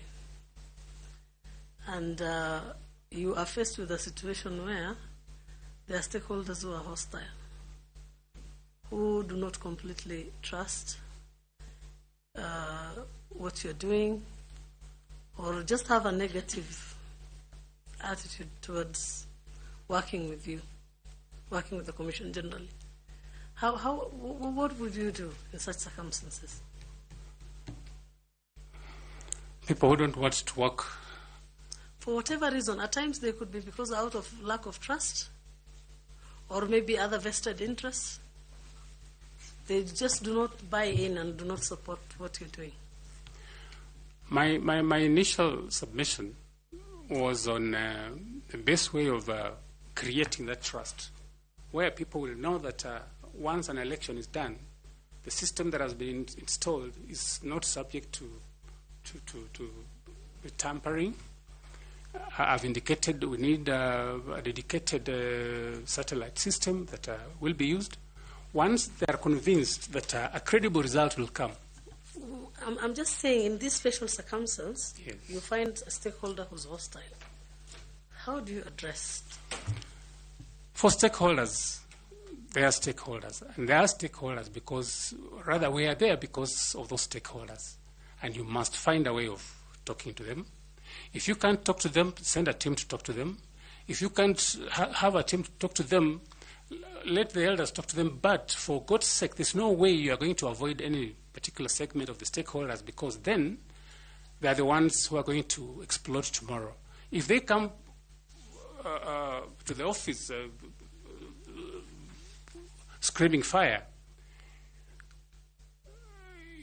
and you are faced with a situation where there are stakeholders who are hostile. who do not completely trust what you're doing, or just have a negative attitude towards working with you, working with the Commission generally. What would you do in such circumstances? People who don't want to work. For whatever reason, at times they could be because out of lack of trust, or maybe other vested interests. They just do not buy in and do not support what you're doing. My initial submission was on the best way of creating that trust, where people will know that once an election is done, the system that has been installed is not subject to tampering. I've indicated we need a dedicated satellite system that will be used. Once they are convinced that a credible result will come. I'm just saying, in this special circumstance, yes, you find a stakeholder who's hostile. How do you address? For stakeholders, they are stakeholders. And they are stakeholders because, rather, we are there because of those stakeholders. And you must find a way of talking to them. If you can't talk to them, send a team to talk to them. If you can't have a team to talk to them, let the elders talk to them. But for God's sake, there's no way you are going to avoid any particular segment of the stakeholders, because then they are the ones who are going to explode tomorrow. If they come to the office screaming fire,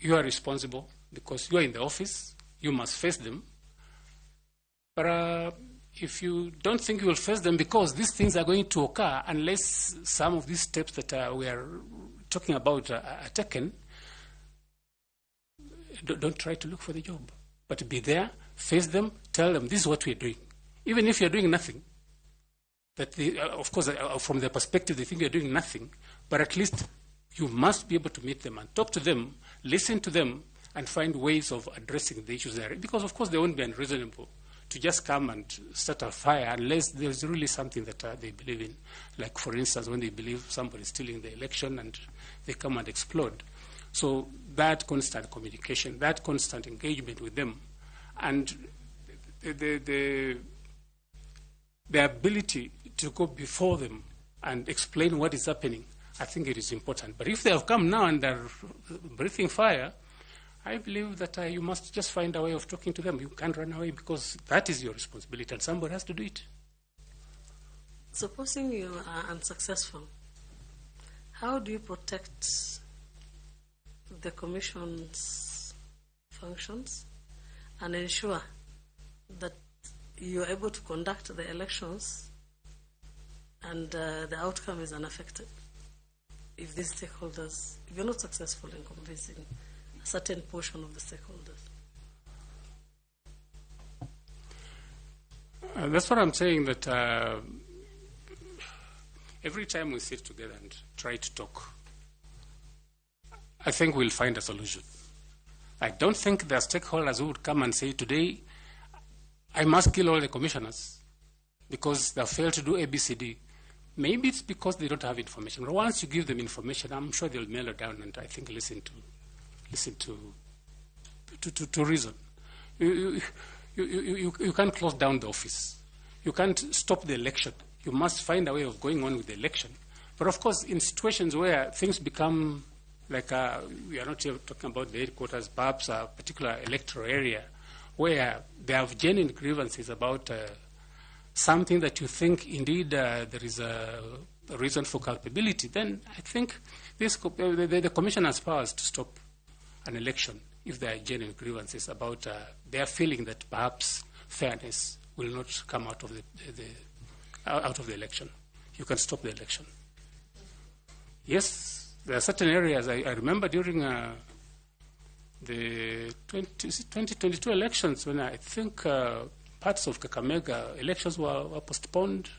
you are responsible because you are in the office. You must face them. But if you don't think you will face them, because these things are going to occur unless some of these steps that we are talking about are taken, don't try to look for the job. But be there, face them, tell them this is what we're doing. Even if you're doing nothing, that of course, from their perspective, they think you're doing nothing, but at least you must be able to meet them and talk to them, listen to them, and find ways of addressing the issues there. Because, of course, they won't be unreasonable to just come and start a fire unless there's really something that they believe in. Like, for instance, when they believe somebody's stealing the election and they come and explode. So that constant communication, that constant engagement with them, and the ability to go before them and explain what is happening, I think it is important. But if they have come now and they're breathing fire, I believe that you must just find a way of talking to them. You can't run away because that is your responsibility and somebody has to do it. Supposing you are unsuccessful, how do you protect the Commission's functions and ensure that you are able to conduct the elections and the outcome is unaffected? If these stakeholders, if you're not successful in convincing a certain portion of the stakeholders. That's what I'm saying, that every time we sit together and try to talk, I think we'll find a solution. I don't think there are stakeholders who would come and say, today, I must kill all the commissioners because they failed to do ABCD. Maybe it's because they don't have information. But once you give them information, I'm sure they'll mellow down and I think listen to reason. You can't close down the office. You can't stop the election. You must find a way of going on with the election. But of course, in situations where things become like we are not here talking about the headquarters, perhaps a particular electoral area where they have genuine grievances about something that you think indeed there is a reason for culpability, then I think the Commission has powers to stop an election if there are genuine grievances about their feeling that perhaps fairness will not come out of the election. You can stop the election. Yes, there are certain areas. I remember during the 2022 elections when I think parts of Kakamega elections were postponed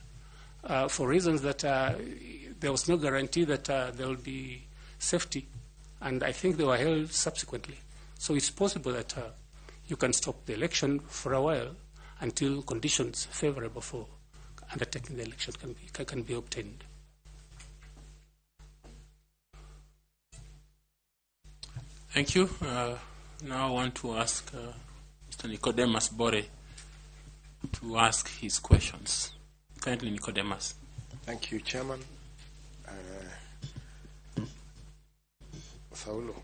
for reasons that there was no guarantee that there will be safety. And I think they were held subsequently. So it's possible that you can stop the election for a while until conditions favorable for undertaking the election can be obtained. Thank you. Now I want to ask Mr. Nicodemus Bore to ask his questions. Kindly, Nicodemus. Thank you, Chairman. Saulo.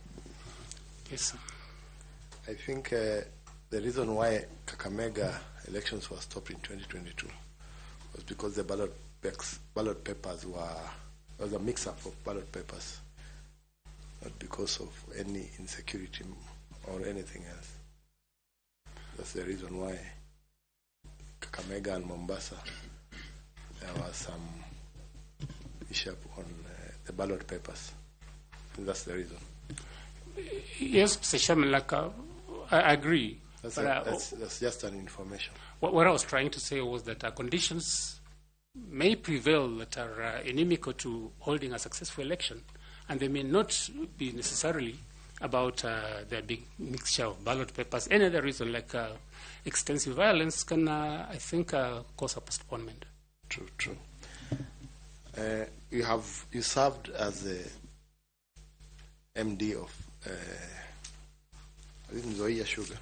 Yes, sir. I think the reason why Kakamega elections were stopped in 2022 was because the ballot papers there was a mix-up of ballot papers, not because of any insecurity or anything else. That's the reason why Kakamega and Mombasa, there was some issue on the ballot papers. And that's the reason. Yes, Mr. Chairman, I agree. That's just an information. What I was trying to say was that conditions may prevail that are inimical to holding a successful election, and they may not be necessarily about the big mixture of ballot papers. Any other reason, like extensive violence, can, I think, cause a postponement. True. You served as the MD of Zoya Sugar.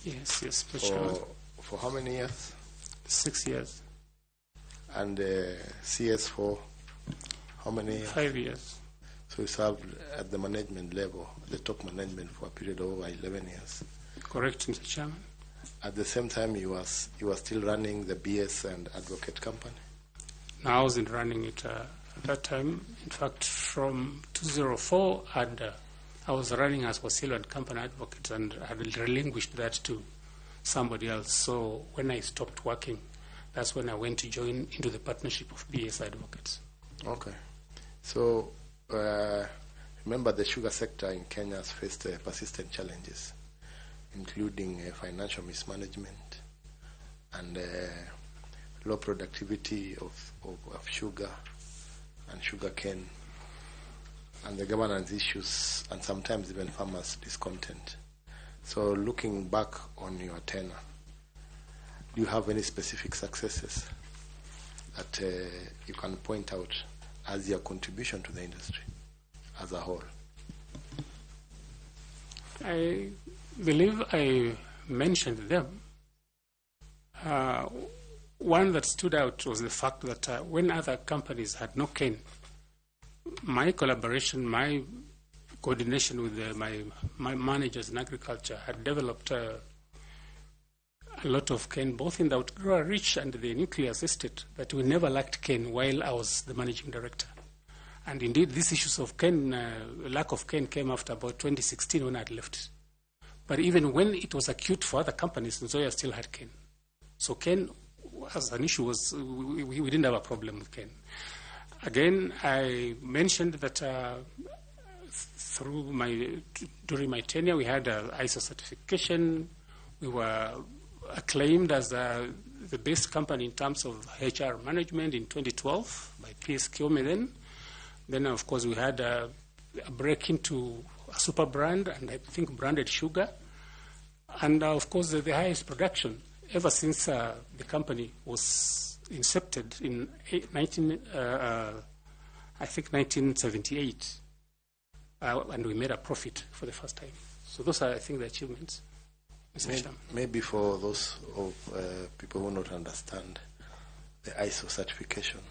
Yes, Mr. For how many years? 6 years. And CS for how many years? 5 years. So you served at the management level, the top management, for a period of over 11 years. Correct, Mr. Chairman. At the same time, you were still running the BS and Advocate Company? No, I wasn't running it at that time. In fact, from 2004, I was running as Wasilo and Company Advocate, and I had relinquished that to somebody else. So when I stopped working, that's when I went to join into the partnership of BS Advocates. Okay. So remember, the sugar sector in Kenya has faced persistent challenges, including financial mismanagement and low productivity of sugar and sugar cane, and the governance issues, and sometimes even farmers' discontent. So looking back on your tenure, do you have any specific successes that you can point out as your contribution to the industry as a whole? I believe I mentioned them. One that stood out was the fact that when other companies had no cane, my collaboration, my coordination with my managers in agriculture had developed a lot of cane, both in the outgrower reach and the nucleus estate, that we never lacked cane while I was the managing director. And indeed, these issues of cane, lack of cane, came after about 2016 when I had left. But even when it was acute for other companies, Nzoia still had cane. So cane, as an issue, was we didn't have a problem with cane. Again, I mentioned that during my tenure, we had ISO certification. We were acclaimed as the best company in terms of HR management in 2012 by PS Kiome then. Then, of course, we had a break into a super brand, and I think branded sugar. And, of course, the highest production ever since the company was incepted in 1978. And we made a profit for the first time. So those are, I think, the achievements. Maybe for those of people who don't understand the ISO certification,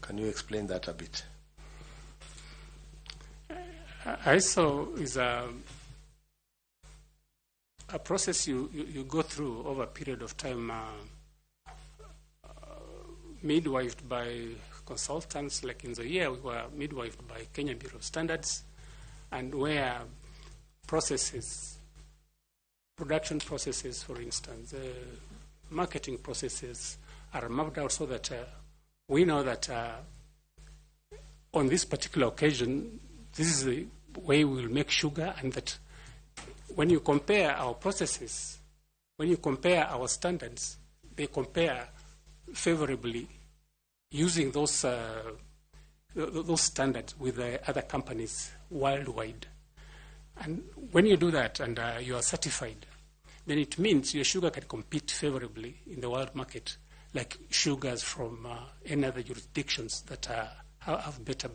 can you explain that a bit? ISO is a process you go through over a period of time, midwifed by consultants. Like in the year, we were midwifed by Kenya Bureau of Standards, and where processes, production processes, for instance, marketing processes are mapped out so that we know that on this particular occasion, this is the way we will make sugar, and that when you compare our processes, when you compare our standards, they compare favorably using those standards with other companies worldwide. And when you do that and you are certified, then it means your sugar can compete favorably in the world market, like sugars from any other jurisdictions that have better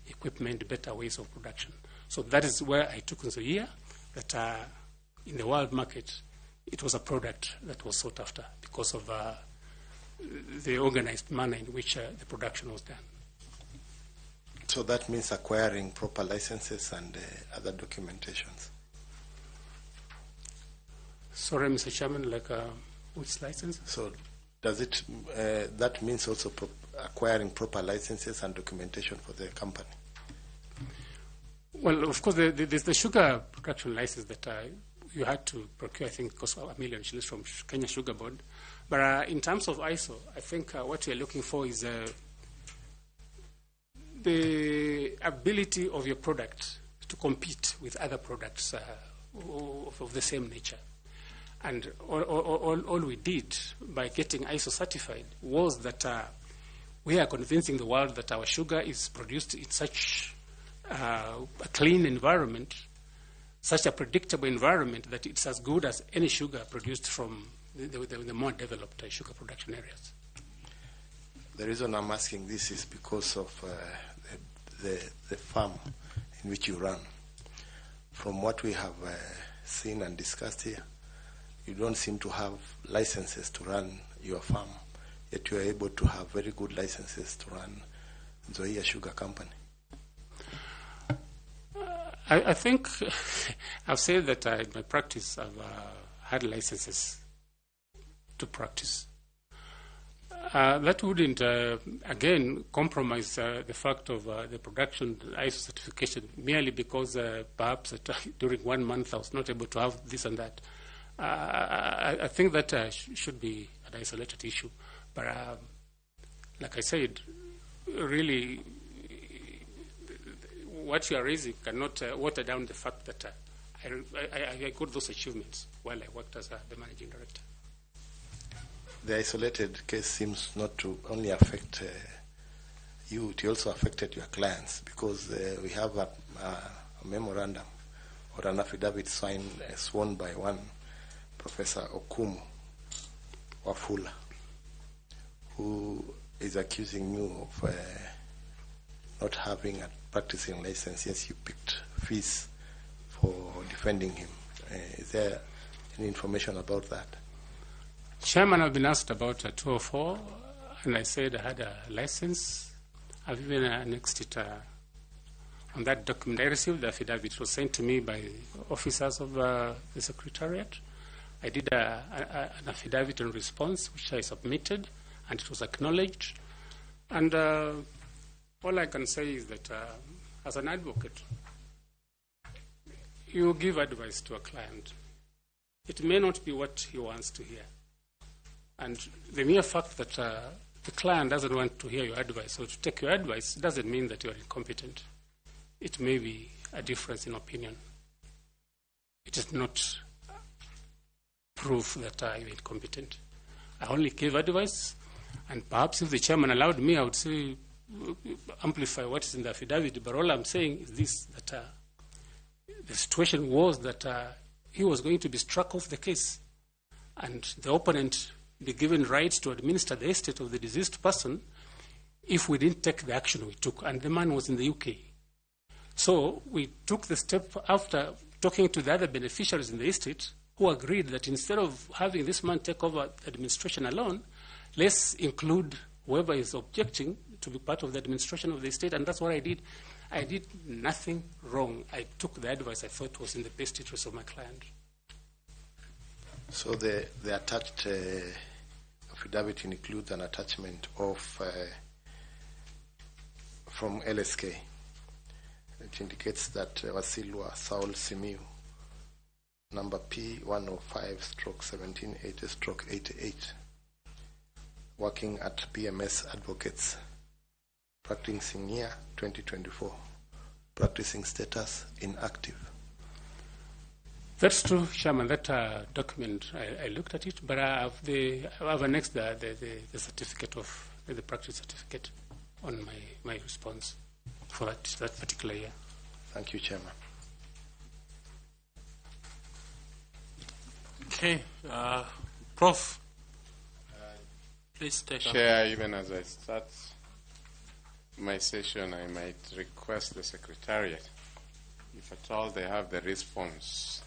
equipment, better ways of production. So that is where I took into year that in the world market, it was a product that was sought after because of the organized manner in which the production was done. So that means acquiring proper licenses and other documentations. Sorry, Mr. Chairman, which license? So does it, that means also acquiring proper licenses and documentation for the company? Well, of course, there's the sugar production license that you had to procure, I think, it cost $1 million from Kenya Sugar Board. But in terms of ISO, I think what we're looking for is the ability of your product to compete with other products of the same nature. And all we did by getting ISO certified was that we are convincing the world that our sugar is produced in such a clean environment, such a predictable environment, that it's as good as any sugar produced from the more developed sugar production areas. The reason I'm asking this is because of the farm in which you run. From what we have seen and discussed here, you don't seem to have licenses to run your farm, yet you are able to have very good licenses to run Nzoia Sugar Company. I think I've said that in my practice I've had licenses to practice. That wouldn't, again, compromise the fact of the production ISO certification merely because perhaps during 1 month I was not able to have this and that. I think that should be an isolated issue. But like I said, really, what you are raising cannot water down the fact that I got those achievements while I worked as the managing director. The isolated case seems not to only affect you, it also affected your clients, because we have a memorandum or an affidavit sworn by one Professor Okumu Wafula, who is accusing you of not having a practicing license. Yes, you picked fees for defending him. Is there any information about that? Chairman, I've been asked about 204, and I said I had a license. I've even annexed it on that document. I received the affidavit. It was sent to me by officers of the Secretariat. I did an affidavit in response, which I submitted, and it was acknowledged. And all I can say is that as an advocate, you give advice to a client. It may not be what he wants to hear. And the mere fact that the client doesn't want to hear your advice or to take your advice doesn't mean that you are incompetent. It may be a difference in opinion. It is not proof that you're incompetent. I only gave advice, and perhaps if the chairman allowed me, I would say amplify what is in the affidavit. But all I'm saying is this, that the situation was that he was going to be struck off the case, and the opponent be given rights to administer the estate of the deceased person if we didn't take the action we took. And the man was in the UK. So we took the step after talking to the other beneficiaries in the estate, who agreed that instead of having this man take over the administration alone, let's include whoever is objecting to be part of the administration of the estate. And that's what I did. I did nothing wrong. I took the advice I thought was in the best interest of my client. So the attached affidavit includes an attachment of from LSK. It indicates that Wasilwa Saul Simiu, number P105/1780/88, working at PMS Advocates, practicing year 2024, practicing status inactive. That's true, Chairman. That document, I looked at it, but I've annexed the certificate of the practice certificate on my response for that particular year. Thank you, Chairman. Okay, Prof. Please take Chair, even as I start, my session, I might request the Secretariat, if at all they have the response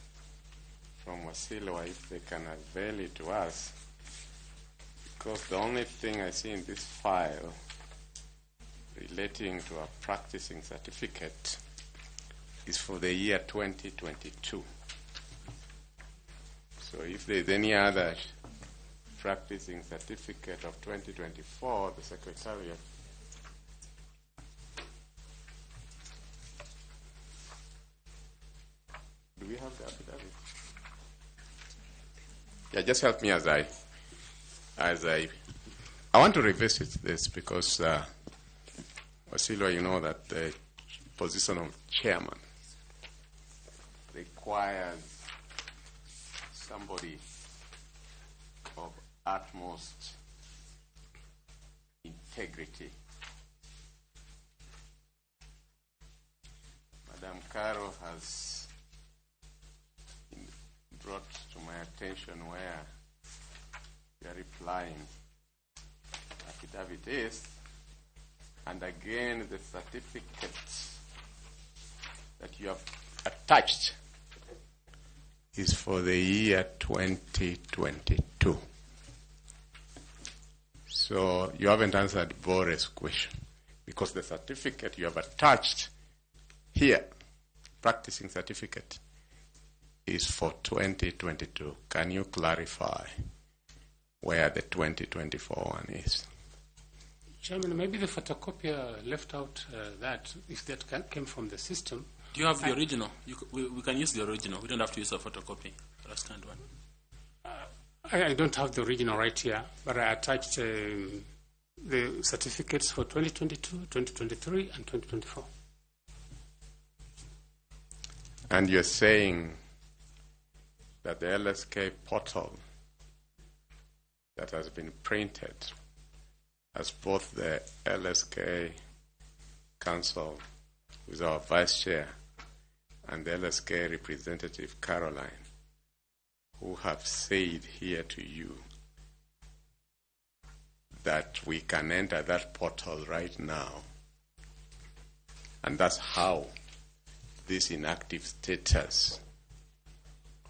from Wasilwa, if they can avail it to us, because the only thing I see in this file relating to a practicing certificate is for the year 2022. So if there's any other practicing certificate of 2024, the Secretariat. Do we have the affidavit? Yeah, just help me as I want to revisit this because, Wasilwa, you know that the position of chairman requires somebody of utmost integrity. Madam Caro has brought to my attention where you are replying affidavit is, and again the certificate that you have attached is for the year 2022. So you haven't answered Boris' question, because the certificate you have attached here, practicing certificate, is for 2022. Can you clarify where the 2024 one is? Chairman, maybe the photocopier left out that, if that came from the system. Do you have the original? We can use the original. We don't have to use a photocopy. The scanned one. I don't have the original right here, but I attached the certificates for 2022, 2023, and 2024. And you're saying that the LSK portal that has been printed as both the LSK Council with our Vice Chair and the LSK representative Caroline, who have said here to you that we can enter that portal right now, and that's how this inactive status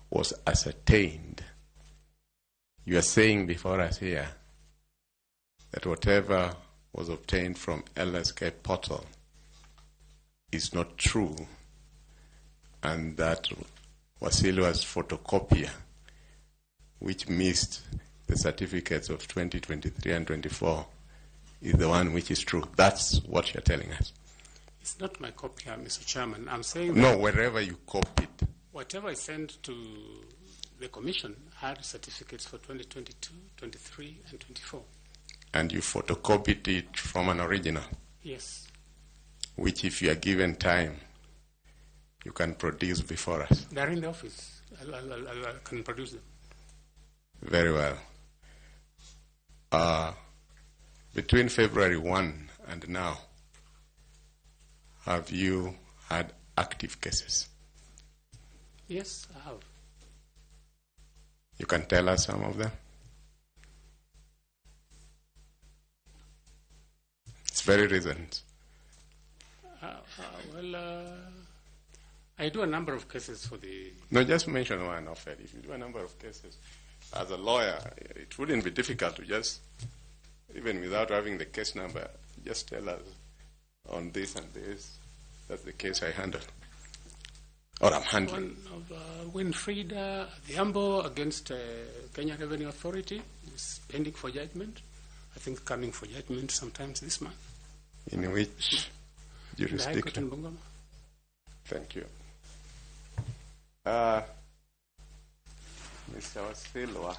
was ascertained. You are saying before us here that whatever was obtained from LSK portal is not true, and that Wasilwa's photocopier, which missed the certificates of 2023 and 24, is the one which is true. That's what you're telling us. It's not my copier, Mr. Chairman. I'm saying no, wherever you copied. Whatever I sent to the Commission had certificates for 2022, 23, and 24. And you photocopied it from an original? Yes. Which, if you are given time, you can produce before us. They're in the office. I can produce them. Very well. Between February 1 and now, have you had active cases? Yes, I have. You can tell us some of them? It's very recent. I do a number of cases for the... No, just mention one of it. If you do a number of cases, as a lawyer, it wouldn't be difficult to just, even without having the case number, just tell us on this and this, that's the case I handle. Or I'm handling. One of Winfried Dhiambo against Kenya Revenue Authority is pending for judgment. I think coming for judgment sometimes this month. In which jurisdiction? In Bungoma. Thank you. Mr. Wasilwa,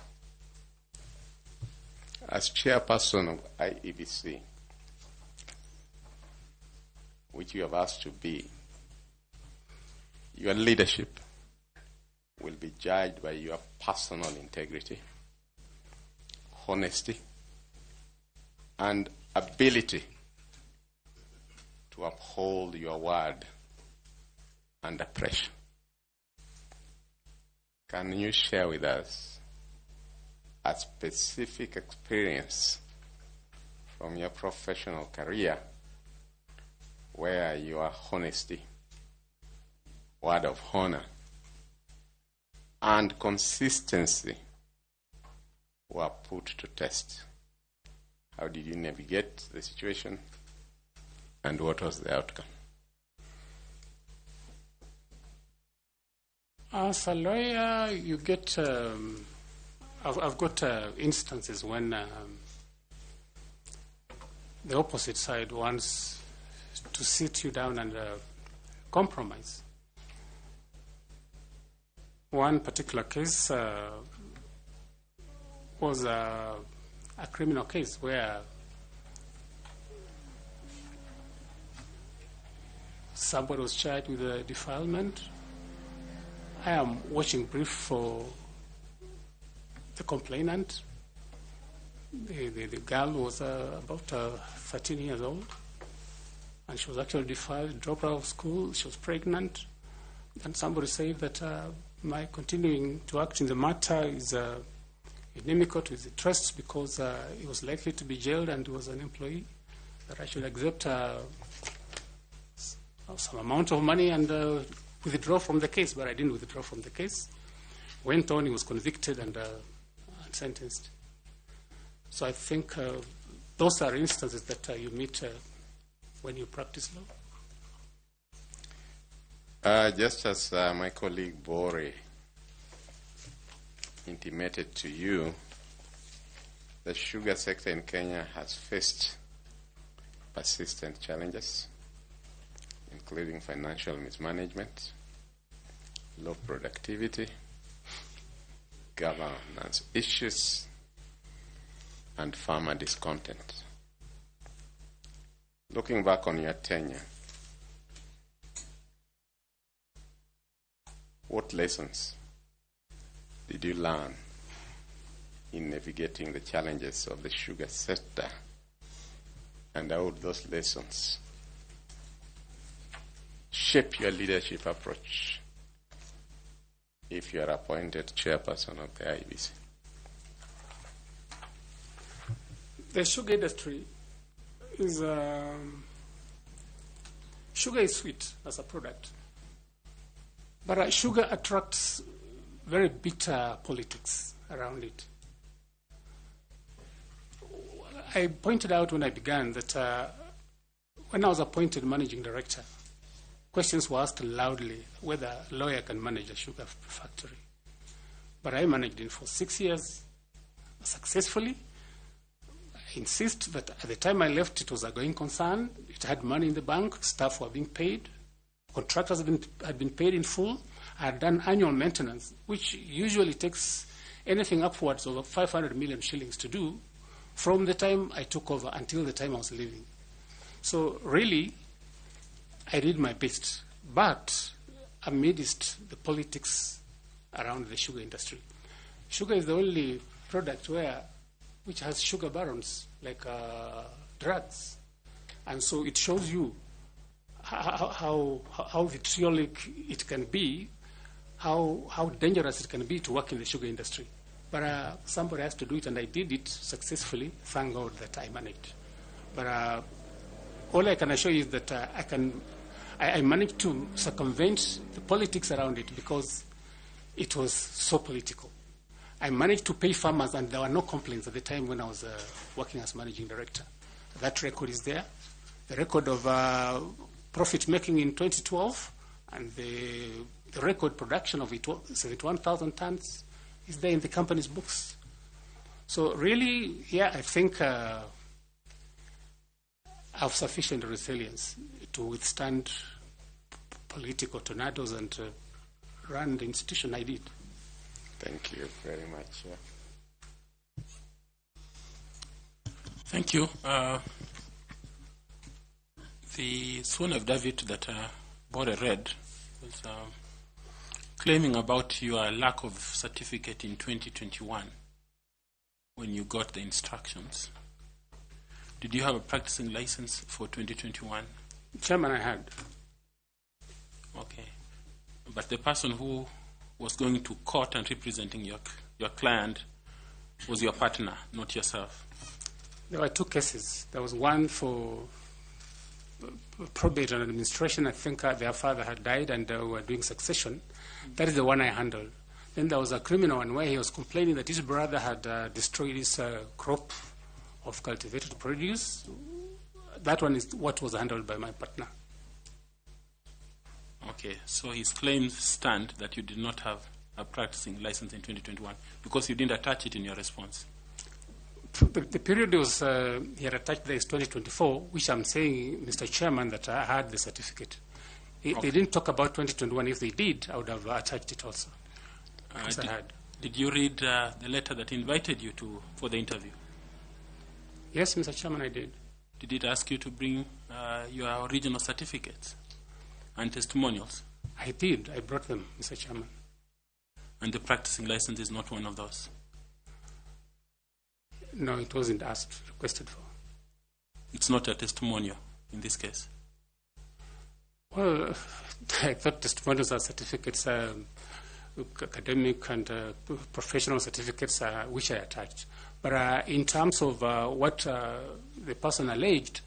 as chairperson of IEBC, which you have asked to be, your leadership will be judged by your personal integrity, honesty, and ability to uphold your word under pressure. Can you share with us a specific experience from your professional career where your honesty, word of honor, and consistency were put to test? How did you navigate the situation, and what was the outcome? As a lawyer, you get, I've got instances when the opposite side wants to sit you down and compromise. One particular case was a criminal case where somebody was charged with a defilement. I am watching brief for the complainant. The girl was about 13 years old, and she was actually defiled, dropped out of school. She was pregnant, and somebody said that my continuing to act in the matter is inimical to his interests because he was likely to be jailed and he was an employee, that I should accept some amount of money and withdraw from the case. But I didn't withdraw from the case. Went on, he was convicted and sentenced. So I think those are instances that you meet when you practice law. Just as my colleague Bore intimated to you, the sugar sector in Kenya has faced persistent challenges, including financial mismanagement, low productivity, governance issues, and farmer discontent. Looking back on your tenure, what lessons did you learn in navigating the challenges of the sugar sector, and how would those lessons shape your leadership approach if you are appointed chairperson of the IEBC? The sugar industry is sugar is sweet as a product, but sugar attracts very bitter politics around it. I pointed out when I began that when I was appointed managing director, questions were asked loudly whether a lawyer can manage a sugar factory. But I managed it for 6 years successfully. I insist that at the time I left, it was a going concern. It had money in the bank, staff were being paid, contractors had been paid in full. I had done annual maintenance, which usually takes anything upwards of 500 million shillings to do from the time I took over until the time I was leaving. So really, I did my best. But amidst the politics around the sugar industry, sugar is the only product which has sugar barons, like drugs. And so it shows you how vitriolic it can be, how dangerous it can be to work in the sugar industry. But somebody has to do it, and I did it successfully. Thank God that I managed. But all I can assure you is that I managed to circumvent the politics around it because it was so political. I managed to pay farmers, and there were no complaints at the time when I was working as managing director. That record is there. The record of profit making in 2012 and the record production of 71,000 tons is there in the company's books. So really, yeah, I think I have sufficient resilience to withstand political tornadoes and run the institution I did. Thank you very much. Yeah. Thank you. The sworn affidavit that Bore read was claiming about your lack of certificate in 2021 when you got the instructions. Did you have a practicing license for 2021? Chairman, I had. Okay. But the person who was going to court and representing your client was your partner, not yourself. There were two cases. There was one for probate and administration. I think their father had died and were doing succession. That is the one I handled. Then there was a criminal one where he was complaining that his brother had destroyed his crop of cultivated produce. That one is what was handled by my partner. Okay, so his claims stand that you did not have a practicing license in 2021 because you didn't attach it in your response. The period was, he had attached there is 2024, which I'm saying, Mr. Chairman, that I had the certificate. They didn't talk about 2021. If they did, I would have attached it also. Did you read the letter that invited you for the interview? Yes, Mr. Chairman, I did. Did it ask you to bring your original certificates and testimonials? I did. I brought them, Mr. Chairman. And the practicing license is not one of those? No, it wasn't requested for. It's not a testimonial in this case? Well, I thought testimonials are certificates, academic and professional certificates, which I attached. But in terms of what the person alleged,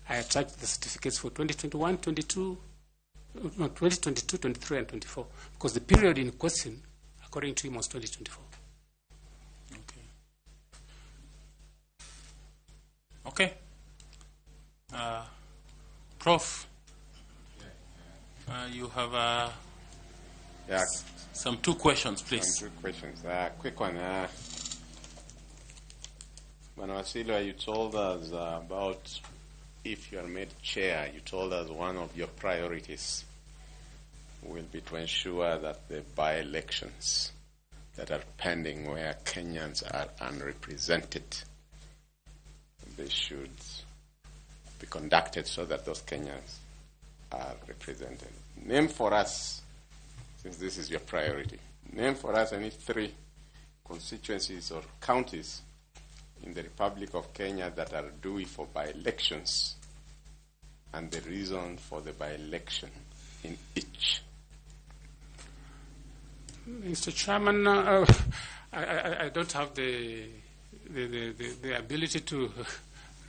I attached the certificates for 2021, 2022, 23, and 24, because the period in question, according to him, was 2024. Okay. Prof, you have some 2 questions, please. Some 2 questions. Quick one. Manyo Wasilwa, you told us about if you are made chair, you told us one of your priorities will be to ensure that the by-elections that are pending where Kenyans are unrepresented, they should be conducted so that those Kenyans are represented. Name for us, since this is your priority, name for us any 3 constituencies or counties in the Republic of Kenya that are due for by-elections and the reason for the by-election in each. Mr. Chairman, I don't have the ability to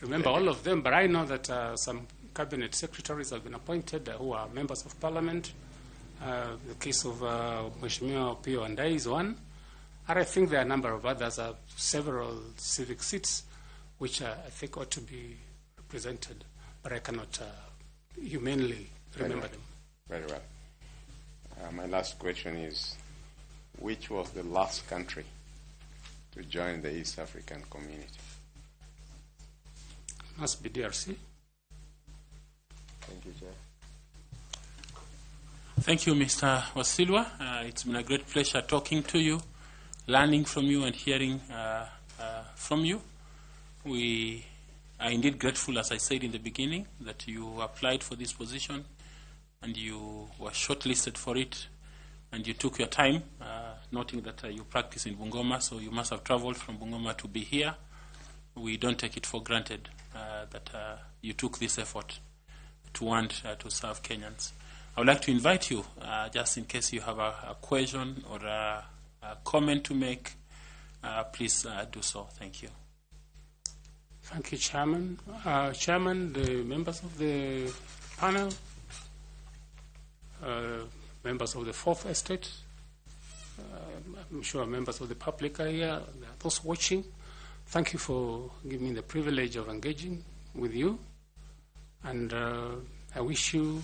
remember all of them, but I know that some cabinet secretaries have been appointed who are members of parliament. The case of Mheshimiwa Pio Andai is one. And I think there are a number of others, several civic seats, which I think ought to be represented, but I cannot humanly remember them. Very well. My last question is, which was the last country to join the East African community? Must be DRC. Thank you, Chair. Thank you, Mr. Wasilwa. It's been a great pleasure talking to you, learning from you and hearing from you. We are indeed grateful, as I said in the beginning, that you applied for this position and you were shortlisted for it and you took your time, noting that you practice in Bungoma, so you must have traveled from Bungoma to be here. We don't take it for granted that you took this effort to want to serve Kenyans. I would like to invite you, just in case you have a question or a comment to make, please do so. Thank you. Thank you, Chairman. Chairman, the members of the panel, members of the Fourth Estate, I'm sure members of the public are here, those watching. Thank you for giving me the privilege of engaging with you. And I wish you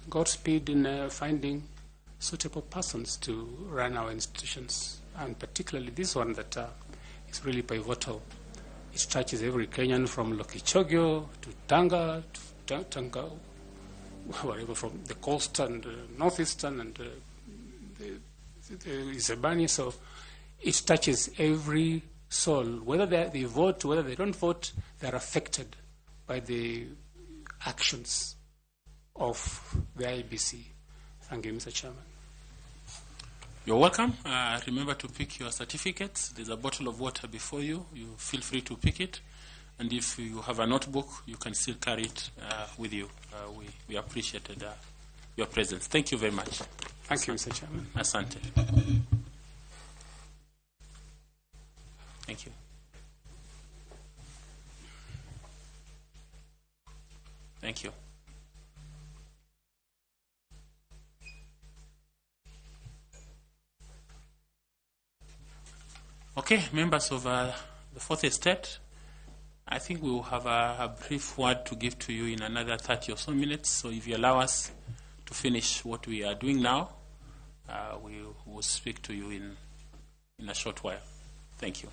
Godspeed in finding suitable persons to run our institutions, and particularly this one that is really pivotal. It touches every Kenyan from Lokichogyo to Tanga, whatever, from the coast and northeastern and the Isebani. So it touches every soul. Whether they vote, whether they don't vote, they're affected by the actions of the IEBC. Thank you, Mr. Chairman. You're welcome. Remember to pick your certificates. There's a bottle of water before you. You feel free to pick it. And if you have a notebook, you can still carry it with you. We appreciated your presence. Thank you very much. Thank you, Mr. Chairman. Asante. Thank you. Thank you. Okay, members of the Fourth Estate, I think we will have a brief word to give to you in another 30 or so minutes. So if you allow us to finish what we are doing now, we will speak to you in a short while. Thank you.